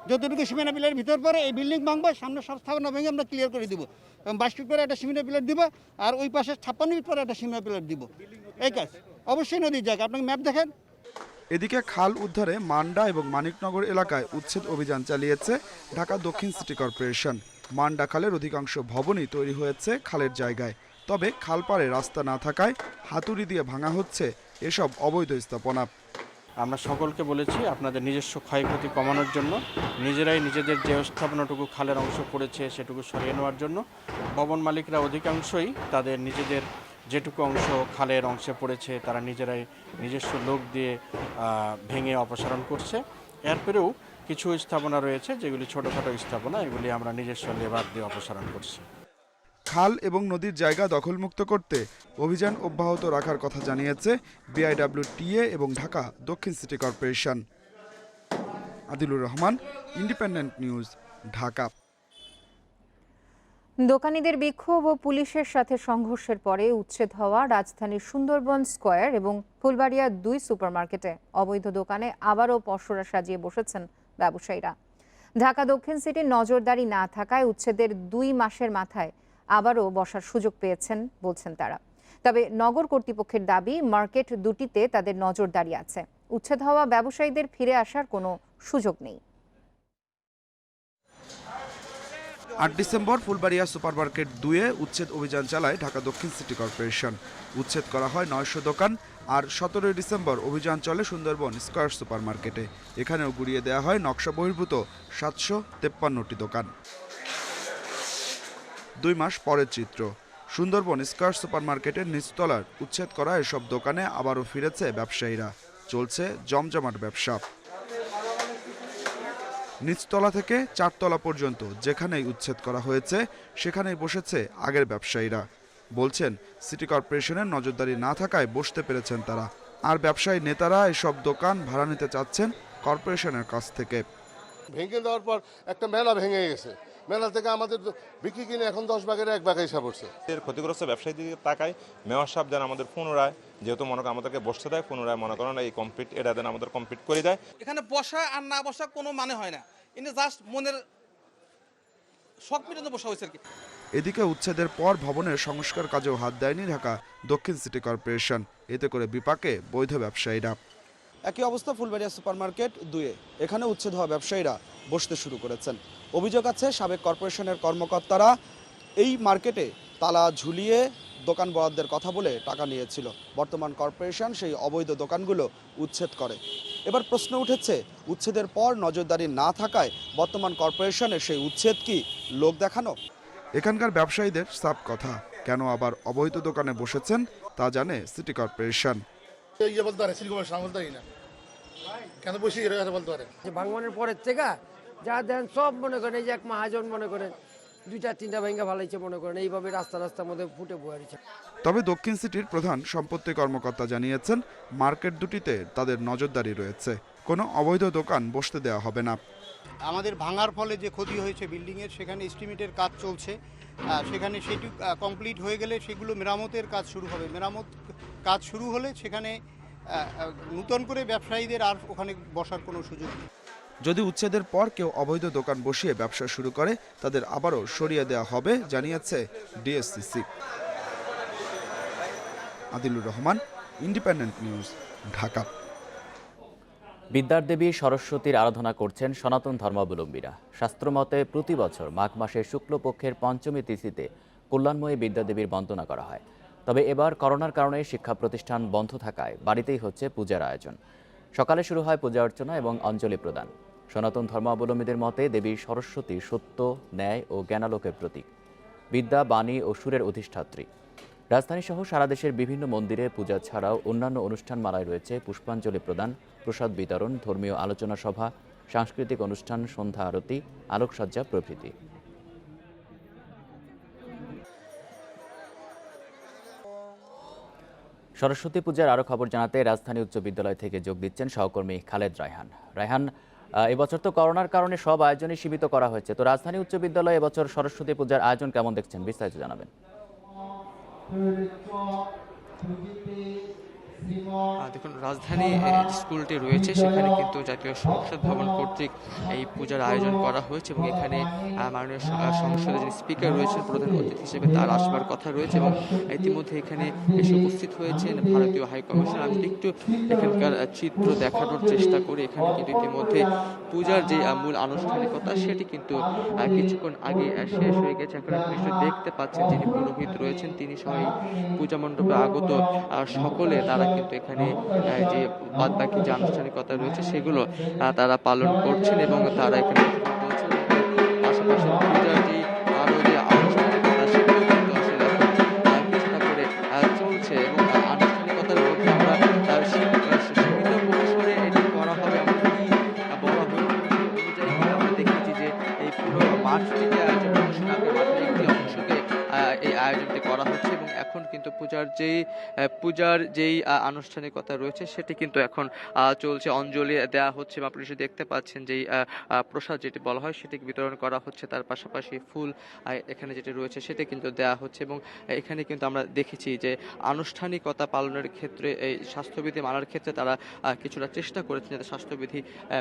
যতটুকু সীমানা পিলার ভিতর পরে এই বিল্ডিং ভাঙবো, সামনে সব স্থাপনা ভেঙে আমরা ক্লিয়ার করে দিব এবং 22 ফিট পরে একটা সীমানা পিলার দিব, আর ওই পাশে 56 ফিট পরে একটা সীমানা পিলার দিব। এই কাজ অবশ্যই নদীর জায়গা, আপনাকে ম্যাপ দেখেন। এদিকে খাল উদ্ধারে মান্ডা এবং মানিকনগর এলাকায় উচ্ছেদ অভিযান চালিয়েছে ঢাকা দক্ষিণ সিটি কর্পোরেশন। মান্ডা খালের অধিকাংশ ভবনই তৈরি হয়েছে খালের জায়গায়, তবে খালপাড়ে রাস্তা না থাকায় হাতুড়ি দিয়ে ভাঙা হচ্ছে এসব অবৈধ স্থাপনা। আমরা সকলকে বলেছি আপনাদের নিজস্ব ক্ষয়ক্ষতি কমানোর জন্য নিজেরাই নিজেদের যে স্থাপনাটুকু খালের অংশ পড়েছে সেটুকু সরিয়ে নেওয়ার জন্য। ভবন মালিকরা অধিকাংশই তাদের নিজেদের যেটুকু অংশ খালের অংশে পড়েছে তারা নিজেরাই নিজস্ব লোক দিয়ে ভেঙে অপসারণ করছে। এরপরেও কিছু স্থাপনা রয়েছে যেগুলি ছোটোখাটো স্থাপনা, এগুলি আমরা নিজস্ব লেবার দিয়ে অপসারণ করছি। খাল এবং নদীর জায়গা দখলমুক্ত করতে অভিযান অব্যাহত রাখার কথা জানিয়েছে বিআইডব্লিউটিএ এবং ঢাকা দক্ষিণ city corporation. Adilur Rahman, Independent News, Dhaka. দোকানীদের বিক্ষোভ ও পুলিশের সাথে সংঘর্ষের পরে উচ্ছেদ হওয়া রাজধানীর সুন্দরবন স্কয়ার এবং ফুলবাড়িয়া 2 সুপারমার্কেটে অবৈধ দোকানে আবারও পসরা সাজিয়ে বসেছেন ব্যবসায়ীরা। ঢাকা দক্ষিণ সিটির নজরদারি না থাকায় উচ্ছেদের 2 মাসের মাথায় আবারও বসার সুযোগ পেয়েছেন বলছেন তারা। তবে নগর কর্তৃপক্ষের দাবি, মার্কেট দুটিতে তাদের নজরদারি আছে। উচ্ছেদ হওয়া ব্যবসায়ীদের ফিরে আসার কোনো সুযোগ নেই। 8 ডিসেম্বর ফুলবাড়িয়া সুপারমার্কেট 2-এ উচ্ছেদ অভিযান চালায় ঢাকা দক্ষিণ সিটি কর্পোরেশন। উচ্ছেদ করা হয় 900 দোকান। আর 17 ডিসেম্বর অভিযান চলে সুন্দরবন স্কয়ার সুপারমার্কেটে। এখানেও গুড়িয়ে দেওয়া হয় নকশা বহির্ভূত 753টি দোকান। 2 মাস পরের চিত্র। সুন্দরবন স্কয়ার সুপারমার্কেটের নিচতলার উচ্ছেদ করা এসব দোকানে আবারও ফিরেছে ব্যবসায়ীরা। চলছে জমজমাট ব্যবসা। নিচতলা থেকে 4 তলা পর্যন্ত যেখানেই উচ্ছেদ করা হয়েছে সেখানেই বসেছে আগের ব্যবসায়ীরা। বলছেন, সিটি কর্পোরেশনের নজরদারি না থাকায় বসতে পেরেছেন তারা। আর ব্যবসায়ী নেতারা এসব দোকান ভাড়া নিতে চাচ্ছেন কর্পোরেশনের কাছ থেকে। ভেঙে দেওয়ার পর একটা মেলা ভেঙে গেছে, মেলা থেকে আমাদের বিক্রি কিনে এখন 10 ভাগের 1 ভাগ হিসাব হচ্ছে। এর ক্ষতিগ্রস্ত ব্যবসায়ী দিকে তাকায় মেয়র সাহেব যেন আমাদের পুনরায়, যেহেতু মনে করেন আমাদেরকে বসতে দেয়, পুনরায় মনে করেন এই কমপ্লিট এটা দেন আমাদের কমপ্লিট করে দেয়। এখানে বসা আর না বসা কোনো মানে হয় না, কিন্তু জাস্ট মনের শখ মিটাতে বসা হয়েছে আর কি। এদিকে উচ্ছেদের পর ভবনের সংস্কার কাজেও হাত দেয়নি ঢাকা দক্ষিণ সিটি কর্পোরেশন। এতে করে বিপাকে বৈধ ব্যবসায়ীরা। একই অবস্থা ফুলবাড়িয়া সুপারমার্কেট 2-এ। এখানে উচ্ছেদ হওয়া ব্যবসায়ীরা বসতে শুরু করেছেন। অভিযোগ আছে, সাবেক কর্পোরেশনের কর্মকর্তারা এই মার্কেটে তালা ঝুলিয়ে দোকান বরাদ্দের কথা বলে টাকা নিয়েছিল। বর্তমান কর্পোরেশন সেই অবৈধ দোকানগুলো উচ্ছেদ করে। এবার প্রশ্ন উঠেছে, উচ্ছেদের পর নজরদারি না থাকায় বর্তমান কর্পোরেশনের সেই উচ্ছেদ কি লোক দেখানো? এখানকার ব্যবসায়ীদের সাফ কথা, কেন আবার অবৈধ দোকানে বসেছেন তা জানে সিটি কর্পোরেশন। ভাঙনের পরের থেকে যা দেন সব মনে করেন, এই যে এক মহাজন মনে করেন 2-3টা ভাঙা ভালাইছে মনে করেন, এইভাবে রাস্তার মধ্যে ফুটে বয়ারিছে। তবে দক্ষিণ সিটির প্রধান সম্পত্তি কর্মকর্তা জানিয়েছেন, মার্কেট দুটিতে তাদের নজরদারি রয়েছে। কোনো অবৈধ দোকান বসতে দেওয়া হবে না। আমাদের ভাঙার ফলে যে ক্ষতি হয়েছে বিল্ডিংয়ের, সেখানে এস্টিমেটের কাজ চলছে। সেখানে সেটি কমপ্লিট হয়ে গেলে সেগুলো মেরামতের কাজ শুরু হবে। মেরামত কাজ শুরু হলে সেখানে নতুন করে ব্যবসায়ীদের আর ওখানে বসার কোনো সুযোগ নেই। যদি উচ্ছেদের পর কেউ অবৈধ দোকান বসিয়ে ব্যবসা শুরু করে তাদের আবারও সরিয়ে দেওয়া হবে, জানিয়েছে DSCC. Adilur Rahman, Independent News, Dhaka. বিদ্যার দেবী সরস্বতীর আরাধনা করছেন সনাতন ধর্মাবলম্বীরা। শাস্ত্রমতে প্রতি বছর মাঘ মাসের শুক্লপক্ষের পঞ্চমী তিথিতে কল্যাণময়ী বিদ্যা দেবীর বন্দনা করা হয়। তবে এবার করোনার কারণে শিক্ষা প্রতিষ্ঠান বন্ধ থাকায় বাড়িতেই হচ্ছে পূজার আয়োজন। সকালে শুরু হয় পূজা অর্চনা এবং অঞ্জলি প্রদান। সনাতন ধর্মাবলম্বীদের মতে দেবী সরস্বতী সত্য, ন্যায় ও জ্ঞানালোকের প্রতীক, বিদ্যা, বাণী ও সুরের অধিষ্ঠাত্রী। রাজধানী সহ সারা দেশের বিভিন্ন মন্দিরে পূজা ছাড়াও অন্যান্য অনুষ্ঠানমালায় রয়েছে পুষ্পাঞ্জলি প্রদান, প্রসাদ বিতরণ, ধর্মীয় আলোচনা সভা, সাংস্কৃতিক অনুষ্ঠান, সন্ধ্যা আরতি, আলোকসজ্জা প্রভৃতি। সরস্বতী পূজার আরও খবর জানাতে রাজধানী উচ্চ বিদ্যালয় থেকে যোগ দিচ্ছেন সহকর্মী খালেদ রায়হান। রায়হান, এবছর তো করোনার কারণে সব আয়োজনই সীমিত করা হয়েছে, তো রাজধানী উচ্চ বিদ্যালয়ে এবছর সরস্বতী পূজার আয়োজন কেমন দেখছেন, বিস্তারিত জানাবেন। দেখুন, রাজধানী স্কুলটি রয়েছে সেখানে কিন্তু জাতীয় সংসদ ভবন কর্তৃক এই পূজার আয়োজন করা হয়েছে এবং এখানে মাননীয় সংসদের যিনি স্পিকার রয়েছেন প্রধান অতিথি হিসেবে তার আসবার কথা রয়েছে এবং ইতিমধ্যে এখানে এসে উপস্থিত হয়েছেন ভারতীয় হাই কমিশন। আমি একটু এখানকার চিত্র দেখানোর চেষ্টা করি। এখানে কিন্তু ইতিমধ্যে পূজার যে মূল আনুষ্ঠানিকতা সেটি কিন্তু কিছুক্ষণ আগে শেষ হয়ে গেছে। এখন আপনি দেখতে পাচ্ছেন যিনি পুরোহিত রয়েছেন তিনি সহ পূজা মণ্ডপে আগত সকলে তারা কিন্তু এখানে যে বাদবাকি যে আনুষ্ঠানিকতা রয়েছে সেগুলো তারা পালন করছেন এবং তারা এখানে পাশাপাশি পূজার যে আরো যে আনুষ্ঠানিকতা সেগুলো কিন্তু আসলে কিছুটা করে চলছে এবং আনুষ্ঠানিকতার মধ্যে আমরা সীমিত পরিসরে এটি করা হবে এমনকি বলা হয়েছে অনুযায়ী আমরা দেখেছি যে এই পুরো মাঠটিকে আয়োজন মাঠের একটি অংশকে এই আয়োজনটি করা হচ্ছে এবং এখন কিন্তু পূজার যেই আনুষ্ঠানিকতা রয়েছে সেটি কিন্তু এখন চলছে। অঞ্জলি দেওয়া হচ্ছে বা আপনি দেখতে পাচ্ছেন যেই প্রসাদ যেটি বলা হয় সেটি বিতরণ করা হচ্ছে, তার পাশাপাশি ফুল এখানে যেটি রয়েছে সেটি কিন্তু দেওয়া হচ্ছে এবং এখানে কিন্তু আমরা দেখেছি যে আনুষ্ঠানিকতা পালনের ক্ষেত্রে এই স্বাস্থ্যবিধি মানার ক্ষেত্রে তারা কিছুটা চেষ্টা করেছেন যাতে স্বাস্থ্যবিধি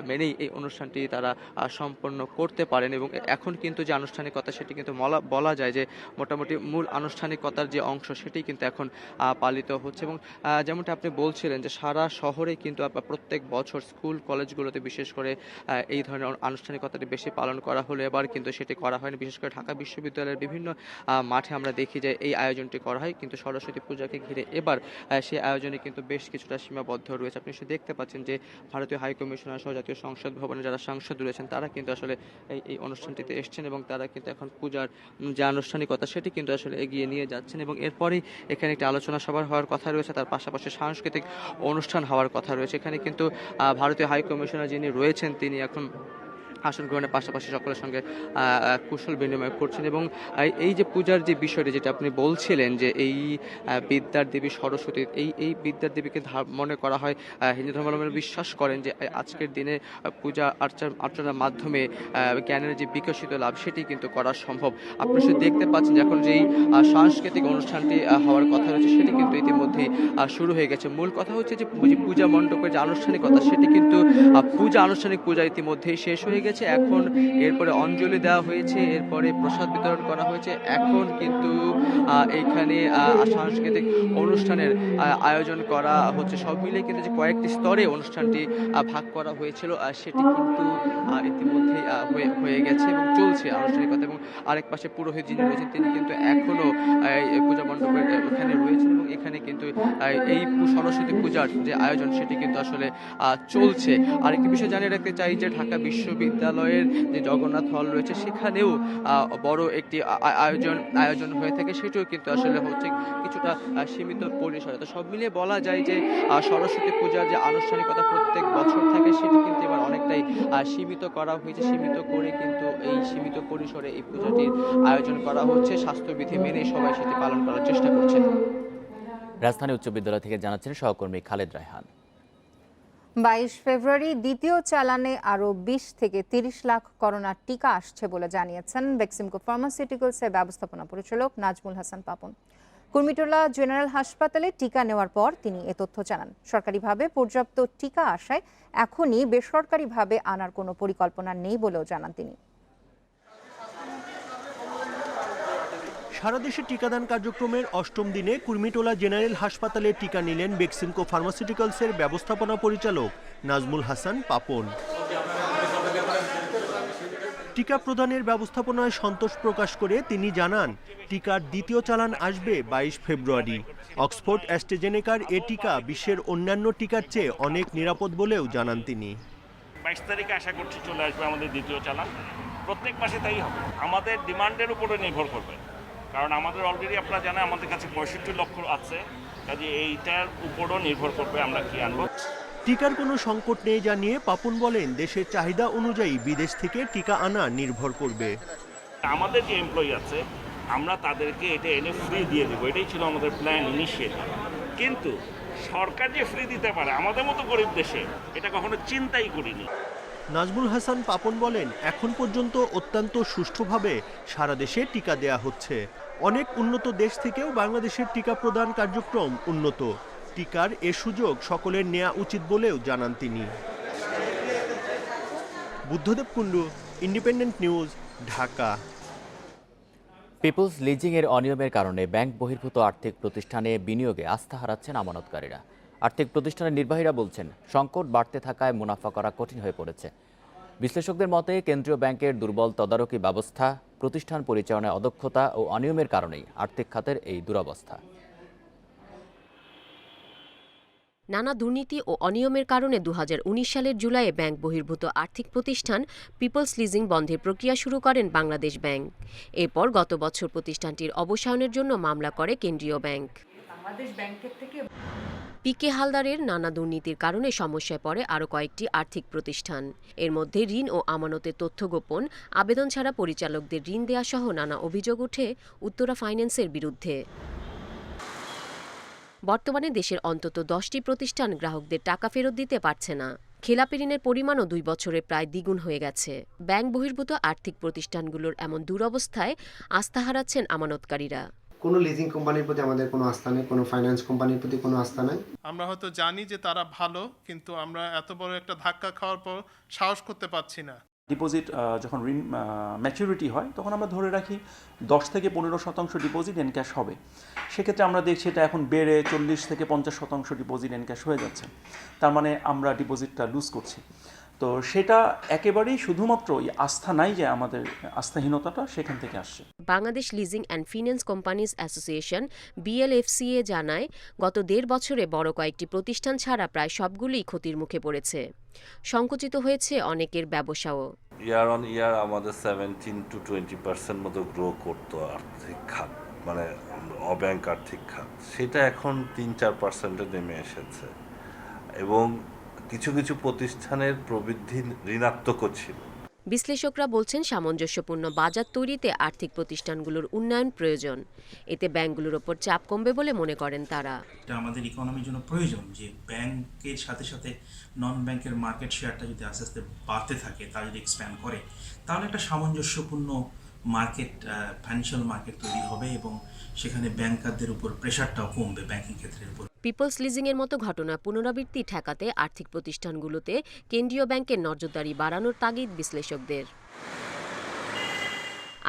মেনেই এই অনুষ্ঠানটি তারা সম্পন্ন করতে পারেন এবং এখন কিন্তু যে আনুষ্ঠানিকতা সেটি কিন্তু বলা যায় যে মোটামুটি মূল আনুষ্ঠানিকতার যে অংশ সেটি কিন্তু এখন পালিত হচ্ছে এবং যেমনটা আপনি বলছিলেন যে সারা শহরে কিন্তু প্রত্যেক বছর স্কুল কলেজগুলোতে বিশেষ করে এই ধরনের আনুষ্ঠানিকতাটি বেশি পালন করা হলে এবার কিন্তু সেটি করা হয়নি। বিশেষ করে ঢাকা বিশ্ববিদ্যালয়ের বিভিন্ন মাঠে আমরা দেখি যে এই আয়োজনটি করা হয়, কিন্তু সরস্বতী পূজাকে ঘিরে এবার সেই আয়োজনে কিন্তু বেশ কিছুটা সীমাবদ্ধ রয়েছে। আপনি দেখতে পাচ্ছেন যে ভারতীয় হাই কমিশনার সহ জাতীয় সংসদ ভবনে যারা সাংসদ রয়েছেন তারা কিন্তু আসলে এই অনুষ্ঠানটিতে এসছেন এবং তারা কিন্তু এখন পূজার যে আনুষ্ঠানিকতা সেটি কিন্তু আসলে এগিয়ে নিয়ে যাচ্ছেন এবং এরপরেই এখানে একটি আলোচনা সভা হওয়ার কথা রয়েছে, তার পাশাপাশি সাংস্কৃতিক অনুষ্ঠান হওয়ার কথা রয়েছে। এখানে কিন্তু ভারতীয় হাই কমিশনার যিনি রয়েছেন তিনি এখন আসন গ্রহণের পাশাপাশি সকলের সঙ্গে কুশল বিনিময় করছেন এবং এই যে পূজার যে বিষয়টি যেটা আপনি বলছিলেন যে এই বিদ্যার দেবী সরস্বতী এই বিদ্যার দেবীকে মনে করা হয়, হিন্দু ধর্মাবলম্বীরা বিশ্বাস করেন যে আজকের দিনে পূজা অর্চনার মাধ্যমে জ্ঞানের যে বিকশিত লাভ সেটি কিন্তু করা সম্ভব। আপনি দেখতে পাচ্ছেন যে এখন যেই সাংস্কৃতিক অনুষ্ঠানটি হওয়ার কথা রয়েছে সেটি কিন্তু ইতিমধ্যেই শুরু হয়ে গেছে। মূল কথা হচ্ছে যে পূজা মণ্ডপের যে আনুষ্ঠানিকতা সেটি কিন্তু আনুষ্ঠানিক পূজা ইতিমধ্যেই শেষ হয়ে গেছে। এখন এরপরে অঞ্জলি দেওয়া হয়েছে, এরপরে প্রসাদ বিতরণ করা হয়েছে, এখন কিন্তু এইখানে সাংস্কৃতিক অনুষ্ঠানের আয়োজন করা হচ্ছে। সব মিলে কিন্তু যে কয়েকটি স্তরে অনুষ্ঠানটি ভাগ করা হয়েছিল সেটি কিন্তু ইতিমধ্যেই হয়ে গেছে এবং চলছে আনুষ্ঠানিকতা এবং আরেক পাশে পুরোহিত যিনি রয়েছেন তিনি কিন্তু এখনো পূজা মণ্ডপের এখানে রয়েছেন এবং এখানে কিন্তু এই সরস্বতী পূজার যে আয়োজন সেটি কিন্তু আসলে চলছে। আরেকটি বিষয় জানিয়ে রাখতে চাই যে ঢাকা বিশ্ববিদ্যালয়ের যে জগন্নাথ হল রয়েছে সেখানেও বড় একটি আয়োজন হয়ে থাকে, সেটিও কিন্তু আসলে হচ্ছে কিছুটা সীমিত পরিসরে। তো সব মিলিয়ে বলা যায় যে সরস্বতী পূজার যে আনুষ্ঠানিকতা প্রত্যেক বছর থাকে সেটি কিন্তু এবার অনেকটাই সীমিত করা হয়েছে। সীমিত করে কিন্তু এই সীমিত পরিসরে এই পূজাটির আয়োজন করা হচ্ছে, স্বাস্থ্যবিধি মেনে সবাই সেটি পালন করার চেষ্টা করছে। রাজধানী উচ্চ বিদ্যালয় থেকে জানাচ্ছেন সহকর্মী খালেদ রায়হান। 22 ফেব্রুয়ারি দ্বিতীয় চালানে আরও 20 থেকে 30 লাখ করোনার টিকা আসছে বলে জানিয়েছেন বেক্সিমকো ফার্মাসিউটিক্যালসের ব্যবস্থাপনা পরিচালক নাজমুল হাসান পাপন। কুর্মিটোলা জেনারেল হাসপাতালে টিকা নেওয়ার পর তিনি এ তথ্য জানান। সরকারিভাবে পর্যাপ্ত টিকা আসায় এখনই বেসরকারিভাবে আনার কোনো পরিকল্পনা নেই বলেও জানান তিনি। সারা দেশে টিকাদান কার্যক্রমের ৮ম দিনে কুর্মিটোলা জেনারেল হাসপাতালে টিকা নিলেন বেক্সিমকো ফার্মাসিউটিক্যালসের ব্যবস্থাপনা পরিচালক নাজমুল হাসান পাপন। টিকা প্রদানের ব্যবস্থাপনায় সন্তোষ প্রকাশ করে তিনি জানান, টিকার দ্বিতীয় চালান আসবে 22 ফেব্রুয়ারি। অক্সফোর্ড অ্যাস্ট্রাজেনেকার এ টিকা বিশ্বের অন্যান্য টিকার চেয়ে অনেক নিরাপদ বলেও জানান তিনি। 22 তারিখে আশা করছি চলে আসবে আমাদের দ্বিতীয় চালান। প্রত্যেক মাসে তাই হবে, আমাদের ডিমান্ডের উপরে নির্ভর করবে, কারণ আমাদের অলরেডি আপনারা জানেন আমাদের কাছে 65 লক্ষ আছে, কাজে এইটার উপরও নির্ভর করবে আমরা কি আনবো। টিকার কোনো সংকট নেই জানিয়ে পাপন বলেন, দেশের চাহিদা অনুযায়ী বিদেশ থেকে টিকা আনা নির্ভর করবে। আমাদের যে এমপ্লয়ি আছে আমরা তাদেরকে এটা এনে ফ্রি দিয়ে দেবো, এটাই ছিল আমাদের প্ল্যান ইনিশিয়েটিভ। কিন্তু সরকার যে ফ্রি দিতে পারে আমাদের মতো গরিব দেশে, এটা কখনো চিন্তাই করিনি। নাজমুল হাসান পাপন বলেন, এখন পর্যন্ত অত্যন্ত সুষ্ঠুভাবে সারা দেশে টিকা দেয়া হচ্ছে। অনেক উন্নত দেশ থেকেও বাংলাদেশের টিকা প্রদান কার্যক্রম উন্নত। টিকার এ সুযোগ সকলের নেওয়া উচিত বলেও জানান তিনি। Buddhadeb Kundu, Independent News, Dhaka. Peoples Leasing এর অনিয়মের কারণে ব্যাংক বহির্ভূত আর্থিক প্রতিষ্ঠানে বিনিয়োগে আস্থা হারাচ্ছেন আমানতকারীরা। আর্থিক প্রতিষ্ঠানের নির্বাহীরা বলছেন, সংকট বাড়তে থাকায় মুনাফা করা কঠিন হয়ে পড়েছে। বিশ্লেষকদের মতে কেন্দ্রীয় ব্যাংকের দুর্বল তদারকি ব্যবস্থা, প্রতিষ্ঠান পরিচালনায় অদক্ষতা ও অনিয়মের কারণেই আর্থিক খাতের এই দুরবস্থা। নানা দুর্নীতি ও অনিয়মের কারণে 2019 সালের জুলাইয়ে ব্যাংক বহির্ভূত আর্থিক প্রতিষ্ঠান পিপলস লিজিং বন্ধের প্রক্রিয়া শুরু করেন বাংলাদেশ ব্যাংক। এরপর গত বছর প্রতিষ্ঠানটির অবসানের জন্য মামলা করে কেন্দ্রীয় ব্যাংক। পিকে হালদারের নানা দুর্নীতির কারণে সমস্যায় পড়ে আরও কয়েকটি আর্থিক প্রতিষ্ঠান। এর মধ্যে ঋণ ও আমানতের তথ্য গোপন, আবেদন ছাড়া পরিচালকদের ঋণ দেয়া সহ নানা অভিযোগ ওঠে উত্তরা ফাইন্যান্সের বিরুদ্ধে। বর্তমানে দেশের অন্তত 10টি প্রতিষ্ঠান গ্রাহকদের টাকা ফেরত দিতে পারছে না। খেলাপি ঋণের পরিমাণও 2 বছরে প্রায় দ্বিগুণ হয়ে গেছে। ব্যাংক বহির্ভূত আর্থিক প্রতিষ্ঠানগুলোর এমন দুরবস্থায় আস্থা হারাচ্ছেন আমানতকারীরা। কোনো লিজিং কোম্পানির প্রতি আমাদের কোনো আস্থা নেই, কোনো ফাইন্যান্স কোম্পানির প্রতি কোনো আস্থা নেই। আমরা হয়তো জানি যে তারা ভালো, কিন্তু আমরা এত বড় একটা ধাক্কা খাওয়ার পর সাহস করতে পারছি না। ডিপোজিট যখন ঋণ ম্যাচুরিটি হয় তখন আমরা ধরে রাখি 10 থেকে 15% ডিপোজিট এনক্যাশ হবে। সেক্ষেত্রে আমরা দেখছি এটা এখন বেড়ে 40 থেকে 50% ডিপোজিট এনক্যাশ হয়ে যাচ্ছে। তার মানে আমরা ডিপোজিটটা লুজ করছি। তো সেটা একেবারেই শুধুমাত্র আস্থা নাই, যে আমাদের আস্থাহীনতাটা সেখান থেকে আসছে। Bangladesh leasing and finance companies association BLFCA জানায়, গত 1.5 বছরে বড় কয়েকটি প্রতিষ্ঠান ছাড়া প্রায় সবগুলোই ক্ষতির মুখে পড়েছে। সংকুচিত হয়েছে অনেকের ব্যবসাও। ইয়ার অন ইয়ার আমাদের 17 to 20% মতো গ্রো করতো আর্থিক খাত, মানে অব্যাংক আর্থিক খাত, সেটা এখন 3-4% নেমে এসেছে এবং কিছু কিছু প্রতিষ্ঠানের প্রবৃদ্ধি ঋণাত্মকও ছিল। বিশ্লেষকরা বলছেন, সামঞ্জস্যপূর্ণ বাজার তৈরিতে আর্থিক প্রতিষ্ঠানগুলোর উন্নয়ন প্রয়োজন। এতে ব্যাংকগুলোর ওপর চাপ কমবে বলে মনে করেন তারা। এটা আমাদের ইকোনমির জন্য প্রয়োজন যে ব্যাংকের সাথে সাথে নন ব্যাংকের মার্কেট শেয়ারটা যদি আস্তে আস্তে বাড়তে থাকে, তা যদি এক্সপ্যান্ড করে, তাহলে একটা সামঞ্জস্যপূর্ণ মার্কেট, ফাইন্যান্সিয়াল মার্কেট তৈরি হবে এবং সেখানে ব্যাংকারদের উপর প্রেশারটাও কমবে ব্যাংকিং ক্ষেত্রের উপর। পিপলস লিজিং এর মতো ঘটনা পুনরাবৃত্তি ঠেকাতে আর্থিক প্রতিষ্ঠানগুলোতে কেন্দ্রীয় ব্যাংকের নজরদারি বাড়ানোর তাগিদ বিশ্লেষকদের।